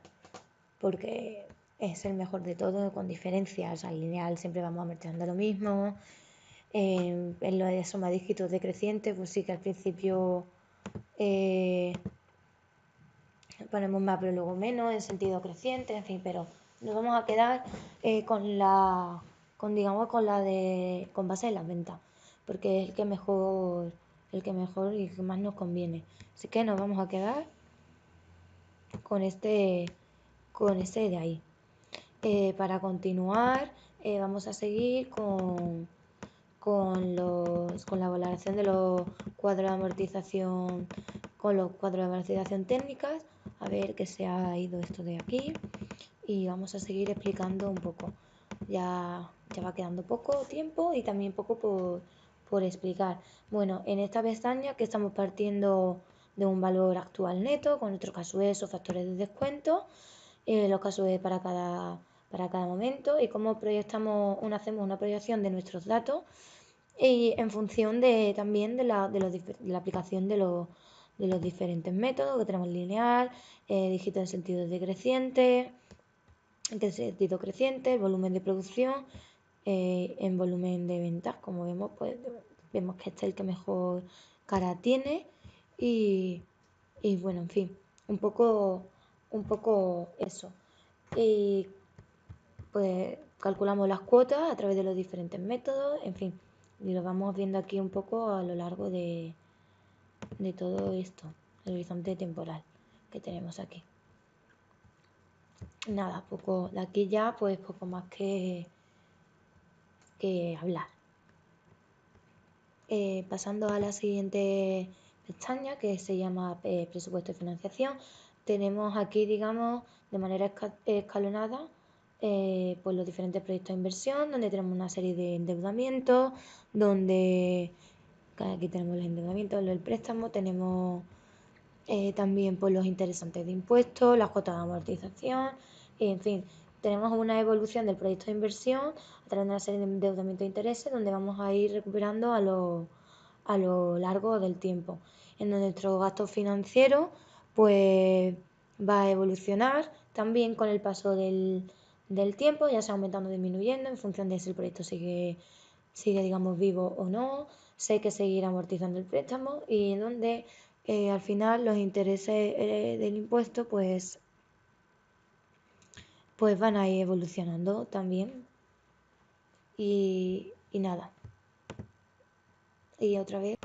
porque es el mejor de todo, con diferencias. Al lineal siempre vamos amortizando lo mismo. En lo de suma dígitos decrecientes, pues sí que al principio ponemos más, pero luego menos, en sentido creciente, en fin, pero nos vamos a quedar con base en las ventas, porque es el que mejor y el que más nos conviene. Así que nos vamos a quedar con este de ahí. Para continuar, vamos a seguir con la valoración de los cuadros de amortización, con los cuadros de amortización técnicas, a ver qué se ha ido esto de aquí, y vamos a seguir explicando un poco. Ya va quedando poco tiempo y también poco por explicar. Bueno, en esta pestaña que estamos partiendo de un valor actual neto, con nuestro caso es o factores de descuento, los casos para cada momento, y cómo hacemos una proyección de nuestros datos y en función también de la aplicación de los diferentes métodos, que tenemos lineal, dígito en sentido decreciente, en sentido creciente, el volumen de producción, en volumen de ventas. Como vemos, pues vemos que este es el que mejor cara tiene y bueno, en fin, un poco eso. Y pues calculamos las cuotas a través de los diferentes métodos, en fin, y lo vamos viendo aquí un poco a lo largo de todo esto, el horizonte temporal que tenemos aquí. Nada, poco de aquí ya, pues poco más que hablar. Pasando a la siguiente pestaña, que se llama presupuesto y financiación, tenemos aquí, digamos, de manera escalonada, pues los diferentes proyectos de inversión, donde tenemos una serie de endeudamientos, donde aquí tenemos los endeudamientos, el préstamo, tenemos también pues, los interesantes de impuestos, las cuotas de amortización, en fin, tenemos una evolución del proyecto de inversión a través de una serie de endeudamientos e intereses donde vamos a ir recuperando a lo largo del tiempo. En nuestro gasto financiero pues va a evolucionar también con el paso del tiempo, ya sea aumentando o disminuyendo en función de si el proyecto sigue digamos vivo o no, si hay que seguir amortizando el préstamo y en donde al final los intereses del impuesto pues van a ir evolucionando también y nada. Y otra vez,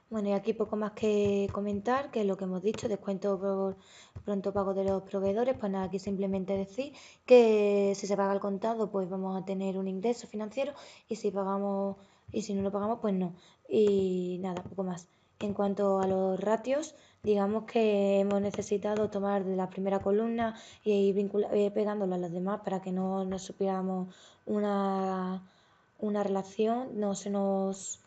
bueno, y aquí poco más que comentar, que lo que hemos dicho, descuento por pronto pago de los proveedores, pues nada, aquí simplemente decir que si se paga al contado, pues vamos a tener un ingreso financiero y si no lo pagamos, pues no. Y nada, poco más. En cuanto a los ratios, digamos que hemos necesitado tomar de la primera columna y ir pegándola a las demás para que no nos supiéramos una relación, no se nos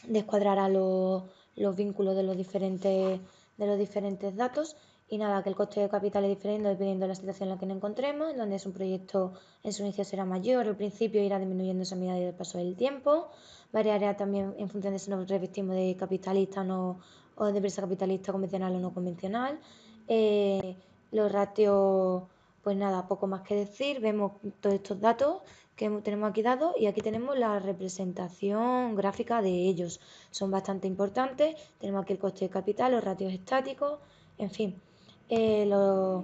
descuadrará los vínculos de los diferentes datos y nada, que el coste de capital es diferente dependiendo de la situación en la que nos encontremos, en donde es un proyecto en su inicio será mayor, al principio irá disminuyendo esa medida del paso del tiempo, variará también en función de si nos revestimos de capitalista o de empresa capitalista convencional o no convencional. Los ratios, pues nada, poco más que decir, vemos todos estos datos que tenemos aquí dados y aquí tenemos la representación gráfica de ellos. Son bastante importantes. Tenemos aquí el coste de capital, los ratios estáticos, en fin. Los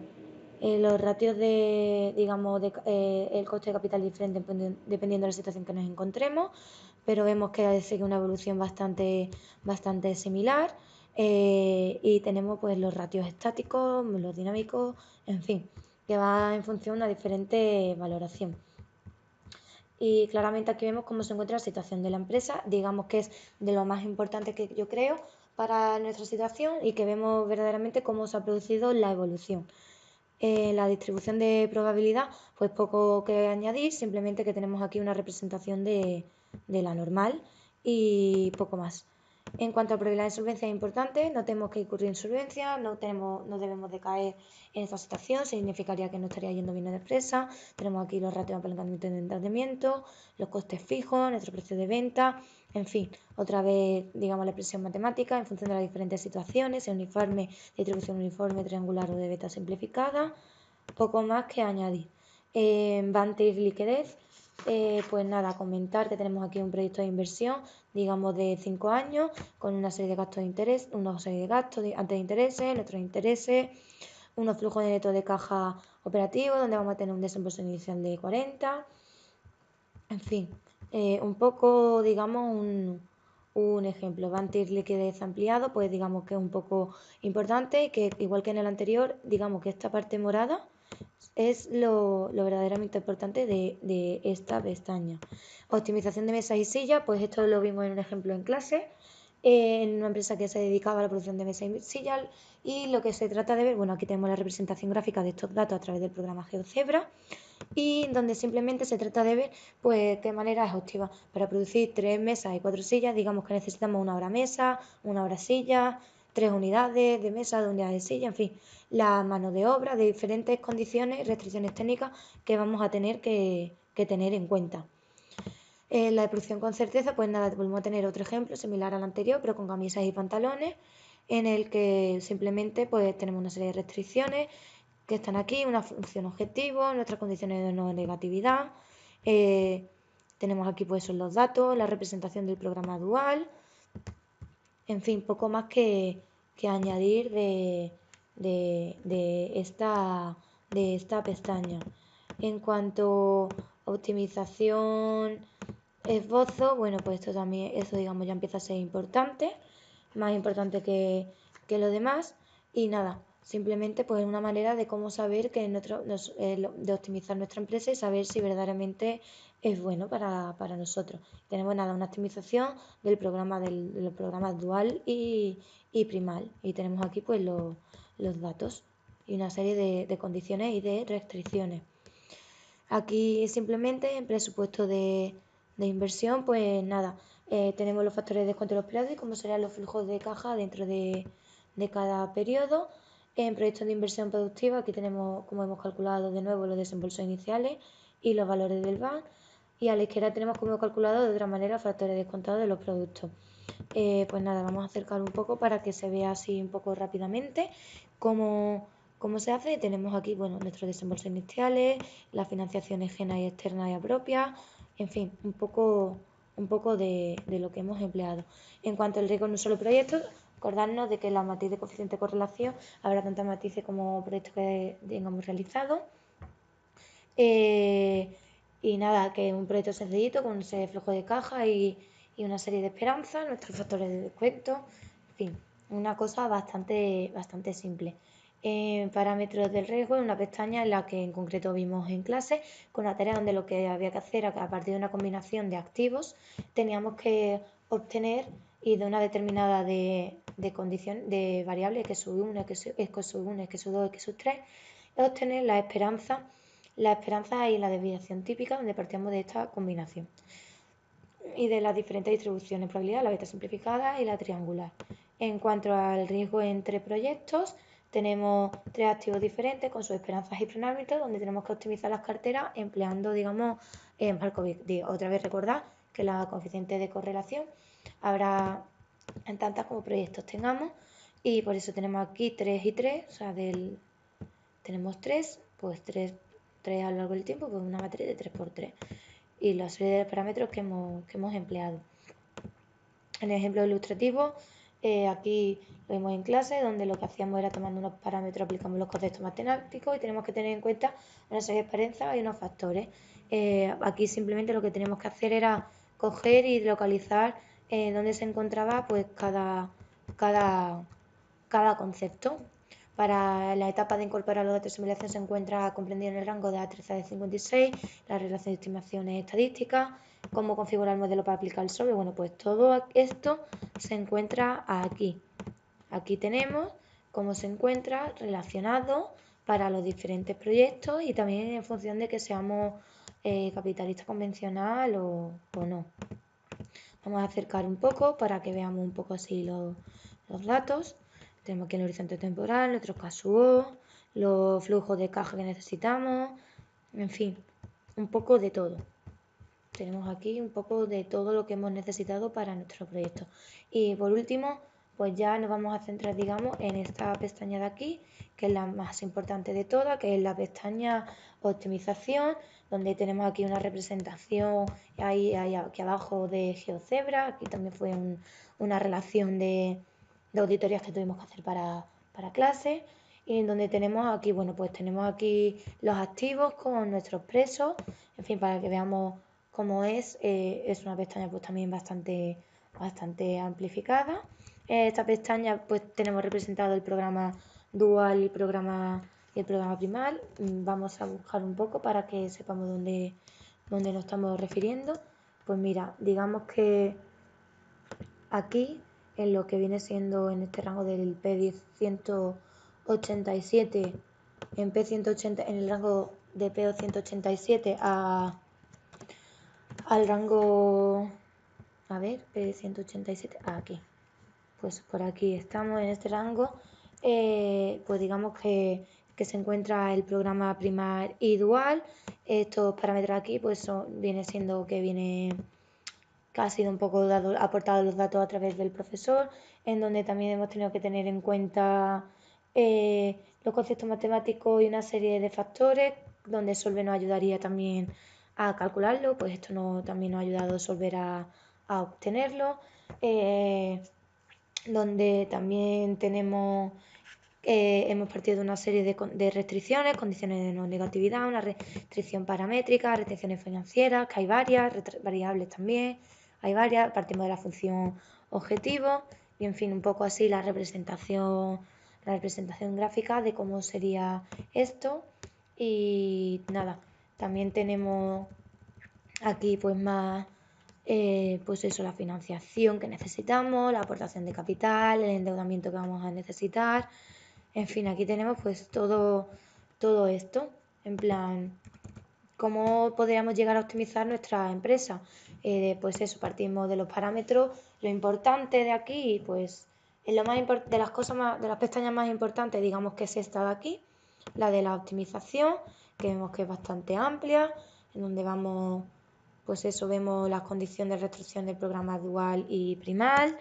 ratios el coste de capital diferente dependiendo de la situación que nos encontremos, pero vemos que sigue una evolución bastante similar. Y tenemos pues los ratios estáticos, los dinámicos, en fin, que va en función de una diferente valoración. Y claramente aquí vemos cómo se encuentra la situación de la empresa, digamos que es de lo más importante que yo creo para nuestra situación y que vemos verdaderamente cómo se ha producido la evolución. La distribución de probabilidad, pues poco que añadir, simplemente que tenemos aquí una representación de la normal y poco más. En cuanto a probabilidad de solvencia es importante, no tenemos que incurrir en solvencia, no debemos de caer en esta situación, significaría que no estaría yendo bien la empresa. Tenemos aquí los ratios de apalancamiento y endeudamiento, los costes fijos, nuestro precio de venta, en fin, otra vez digamos la expresión matemática en función de las diferentes situaciones, uniforme, distribución uniforme, triangular o de beta simplificada, poco más que añadir. Bante y liquidez, pues nada, comentar que tenemos aquí un proyecto de inversión, digamos de 5 años, con una serie de gastos de interés, una serie de gastos antes de intereses, nuestros intereses, unos flujos de neto de caja operativo, donde vamos a tener un desembolso inicial de 40, en fin, un poco, digamos, un ejemplo. Bantir liquidez ampliado, pues digamos que es un poco importante, que igual que en el anterior, digamos que esta parte morada es lo verdaderamente importante de esta pestaña. Optimización de mesas y sillas, pues esto lo vimos en un ejemplo en clase, en una empresa que se dedicaba a la producción de mesas y sillas y lo que se trata de ver, bueno, aquí tenemos la representación gráfica de estos datos a través del programa GeoCebra y donde simplemente se trata de ver pues de manera exhaustiva. Para producir 3 mesas y 4 sillas, digamos que necesitamos 1 hora mesa, 1 hora silla, 3 unidades de mesa, 2 unidades de silla, en fin, la mano de obra de diferentes condiciones y restricciones técnicas que vamos a tener que tener en cuenta. La de producción con certeza, pues nada, volvemos a tener otro ejemplo similar al anterior, pero con camisas y pantalones, en el que simplemente pues tenemos una serie de restricciones que están aquí, una función objetivo, nuestras condiciones de no negatividad, tenemos aquí pues son los datos, la representación del programa dual, en fin, poco más que añadir de esta pestaña. En cuanto a optimización esbozo, bueno, pues esto también, eso digamos ya empieza a ser importante, más importante que lo demás. Y nada, simplemente pues una manera de cómo saber que de optimizar nuestra empresa y saber si verdaderamente es bueno para nosotros. Tenemos nada, una optimización del programa de los programas dual y primal. Y tenemos aquí pues los datos y una serie de condiciones y de restricciones. Aquí simplemente en presupuesto de inversión, pues nada, tenemos los factores de descuento de los periodos y cómo serían los flujos de caja dentro de cada periodo. En proyectos de inversión productiva, aquí tenemos, como hemos calculado de nuevo, los desembolsos iniciales y los valores del BAN. Y a la izquierda tenemos como hemos calculado de otra manera factores descontados de los productos. Pues nada, vamos a acercar un poco para que se vea así un poco rápidamente cómo se hace. Tenemos aquí, bueno, nuestros desembolsos iniciales, las financiaciones ajenas y externas y propias, en fin, un poco de lo que hemos empleado. En cuanto al riesgo en un solo proyecto, acordarnos de que la matriz de coeficiente de correlación habrá tantas matices como proyectos que tengamos realizado. Y nada, que es un proyecto sencillito con ese flujo de caja y una serie de esperanzas, nuestros factores de descuento, en fin, una cosa bastante simple. Parámetros del riesgo, una pestaña en la que en concreto vimos en clase, con una tarea donde lo que había que hacer a partir de una combinación de activos teníamos que obtener y de una determinada condición de variables x sub 1, x sub 1, x sub 2, x sub 3, obtener la esperanza y la desviación típica donde partíamos de esta combinación y de las diferentes distribuciones de probabilidad, la beta simplificada y la triangular. En cuanto al riesgo entre proyectos, tenemos tres activos diferentes con sus esperanzas y parámetros donde tenemos que optimizar las carteras empleando, digamos, Markov. Otra vez recordad que la coeficiente de correlación habrá en tantas como proyectos tengamos y por eso tenemos aquí 3 y 3, o sea, tenemos 3, pues 3 a lo largo del tiempo, pues una matriz de 3×3 y la serie de parámetros que hemos empleado. En el ejemplo ilustrativo, aquí lo vimos en clase, donde lo que hacíamos era tomando unos parámetros, aplicamos los conceptos matemáticos y tenemos que tener en cuenta una serie de experiencias y unos factores. Aquí simplemente lo que teníamos que hacer era coger y localizar dónde se encontraba pues cada concepto. Para la etapa de incorporar los datos de simulación se encuentra comprendido en el rango de A13 a D56, la relación de estimaciones estadísticas, cómo configurar el modelo para aplicar el software. Bueno, pues todo esto se encuentra aquí. Aquí tenemos cómo se encuentra relacionado para los diferentes proyectos y también en función de que seamos capitalistas convencional o no. Vamos a acercar un poco para que veamos un poco así los datos. Tenemos aquí el horizonte temporal, nuestro caso, los flujos de caja que necesitamos, en fin, un poco de todo. Tenemos aquí un poco de todo lo que hemos necesitado para nuestro proyecto. Y por último, pues ya nos vamos a centrar, digamos, en esta pestaña de aquí, que es la más importante de todas, que es la pestaña optimización, donde tenemos aquí una representación ahí aquí abajo de GeoCebra. Aquí también fue una relación de auditorías que tuvimos que hacer para clase. Y en donde tenemos aquí, bueno, pues tenemos aquí los activos con nuestros presos, en fin, para que veamos cómo es una pestaña pues también bastante amplificada. Esta pestaña pues tenemos representado el programa dual y el programa primal. Vamos a buscar un poco para que sepamos dónde nos estamos refiriendo. Pues mira, digamos que aquí en lo que viene siendo en este rango del P10 187 en P180 en el rango de P 187 al rango, a ver, P187, aquí, pues por aquí estamos en este rango, pues digamos que se encuentra el programa primar y dual. Estos parámetros aquí pues viene siendo que viene que ha sido un poco aportado los datos a través del profesor, en donde también hemos tenido que tener en cuenta los conceptos matemáticos y una serie de factores, donde Solve nos ayudaría también a calcularlo, pues esto también nos ha ayudado Solver a obtenerlo, donde también hemos partido de una serie de restricciones, condiciones de no negatividad, una restricción paramétrica, restricciones financieras, que hay varias, variables también, hay varias, partimos de la función objetivo y en fin, un poco así la representación gráfica de cómo sería esto. Y nada, también tenemos aquí pues más pues eso, la financiación que necesitamos, la aportación de capital, el endeudamiento que vamos a necesitar. En fin, aquí tenemos pues todo esto, en plan, cómo podríamos llegar a optimizar nuestra empresa. Pues eso, partimos de los parámetros. Lo importante de aquí, pues, es lo más de las cosas de las pestañas más importantes, digamos que es esta de aquí, la de la optimización, que vemos que es bastante amplia, en donde vamos, pues eso, vemos las condiciones de restricción del programa dual y primal,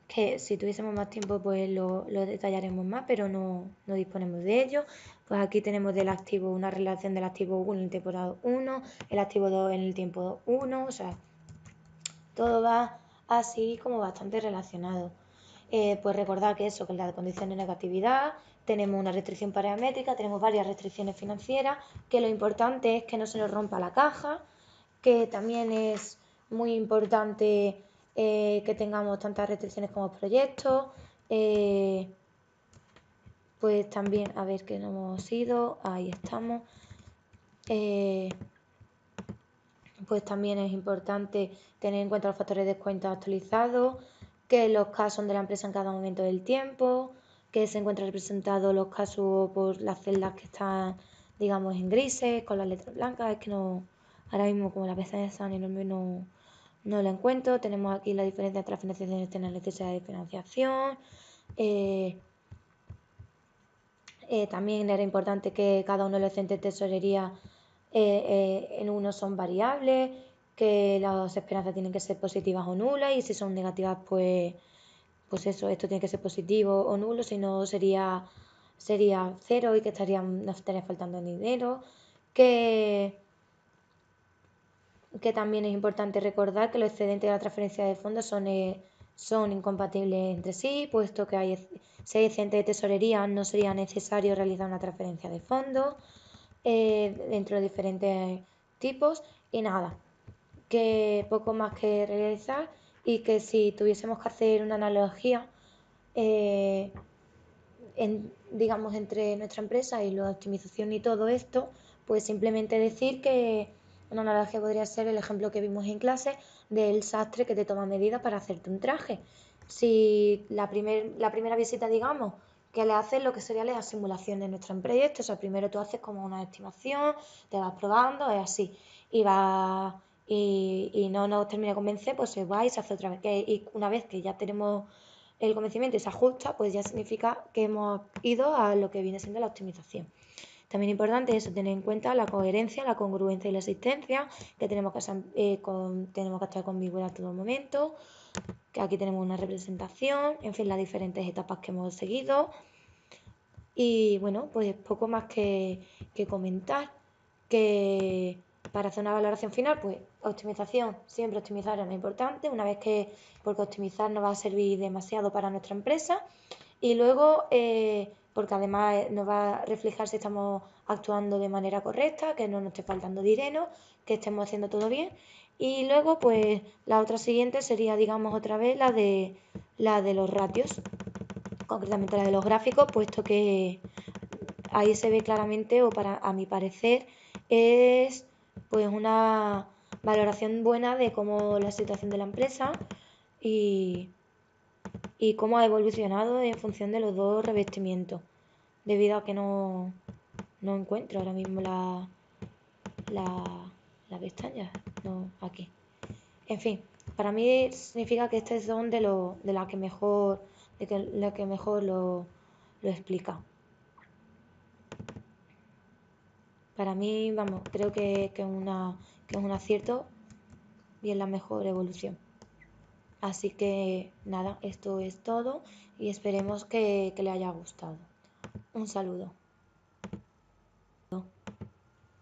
que si tuviésemos más tiempo pues lo detallaremos más, pero no disponemos de ello. Pues aquí tenemos del activo una relación del activo 1 en el tiempo 1, el activo 2 en el tiempo 1, o sea, todo va así como bastante relacionado. Pues recordar que eso, que en la condición de negatividad tenemos una restricción paramétrica, tenemos varias restricciones financieras, que lo importante es que no se nos rompa la caja, que también es muy importante que tengamos tantas restricciones como proyectos. Pues también, a ver que no hemos ido, ahí estamos. Pues también es importante tener en cuenta los factores de cuenta actualizados, que los casos son de la empresa en cada momento del tiempo, que se encuentran representados los casos por las celdas que están, digamos, en grises, con las letras blancas. Es que no, ahora mismo como la pestaña está enorme no la encuentro. Tenemos aquí la diferencia entre las financiaciones externas y necesidades de financiación. También era importante que cada uno de los entes de tesorería en uno son variables, que las esperanzas tienen que ser positivas o nulas y si son negativas pues eso, esto tiene que ser positivo o nulo, si no sería cero y que nos estaría faltando dinero, que también es importante recordar que los excedentes de la transferencia de fondos son incompatibles entre sí, puesto que si hay excedentes de tesorería no sería necesario realizar una transferencia de fondos dentro de diferentes tipos y nada, que poco más que realizar y que si tuviésemos que hacer una analogía digamos entre nuestra empresa y la optimización y todo esto, pues simplemente decir que una analogía podría ser el ejemplo que vimos en clase del sastre que te toma medidas para hacerte un traje. Si la primera visita, digamos, que le haces lo que sería la simulación de nuestro proyecto, o sea, primero tú haces como una estimación, te vas probando, es así, y no nos termina de convencer, pues se va y se hace otra vez. Y una vez que ya tenemos el convencimiento y se ajusta, pues ya significa que hemos ido a lo que viene siendo la optimización. También importante es tener en cuenta la coherencia, la congruencia y la existencia, que tenemos que estar con ambigüedad en todo momento, que aquí tenemos una representación, en fin, las diferentes etapas que hemos seguido. Y bueno, pues poco más que comentar, que para hacer una valoración final, pues optimización, siempre optimizar es lo importante, porque optimizar no va a servir demasiado para nuestra empresa y luego, porque además nos va a reflejar si estamos actuando de manera correcta, que no nos esté faltando dinero, que estemos haciendo todo bien. Y luego, pues la otra siguiente sería, digamos, otra vez la de los ratios, concretamente la de los gráficos, puesto que ahí se ve claramente, o a mi parecer, es pues una valoración buena de cómo la situación de la empresa y, cómo ha evolucionado en función de los dos revestimientos, debido a que no encuentro ahora mismo la pestaña, no, aquí. En fin, para mí significa que este es de la que mejor, la que mejor lo explica. Para mí, vamos, creo que es un acierto y en la mejor evolución. Así que nada, esto es todo y esperemos que le haya gustado. Un saludo.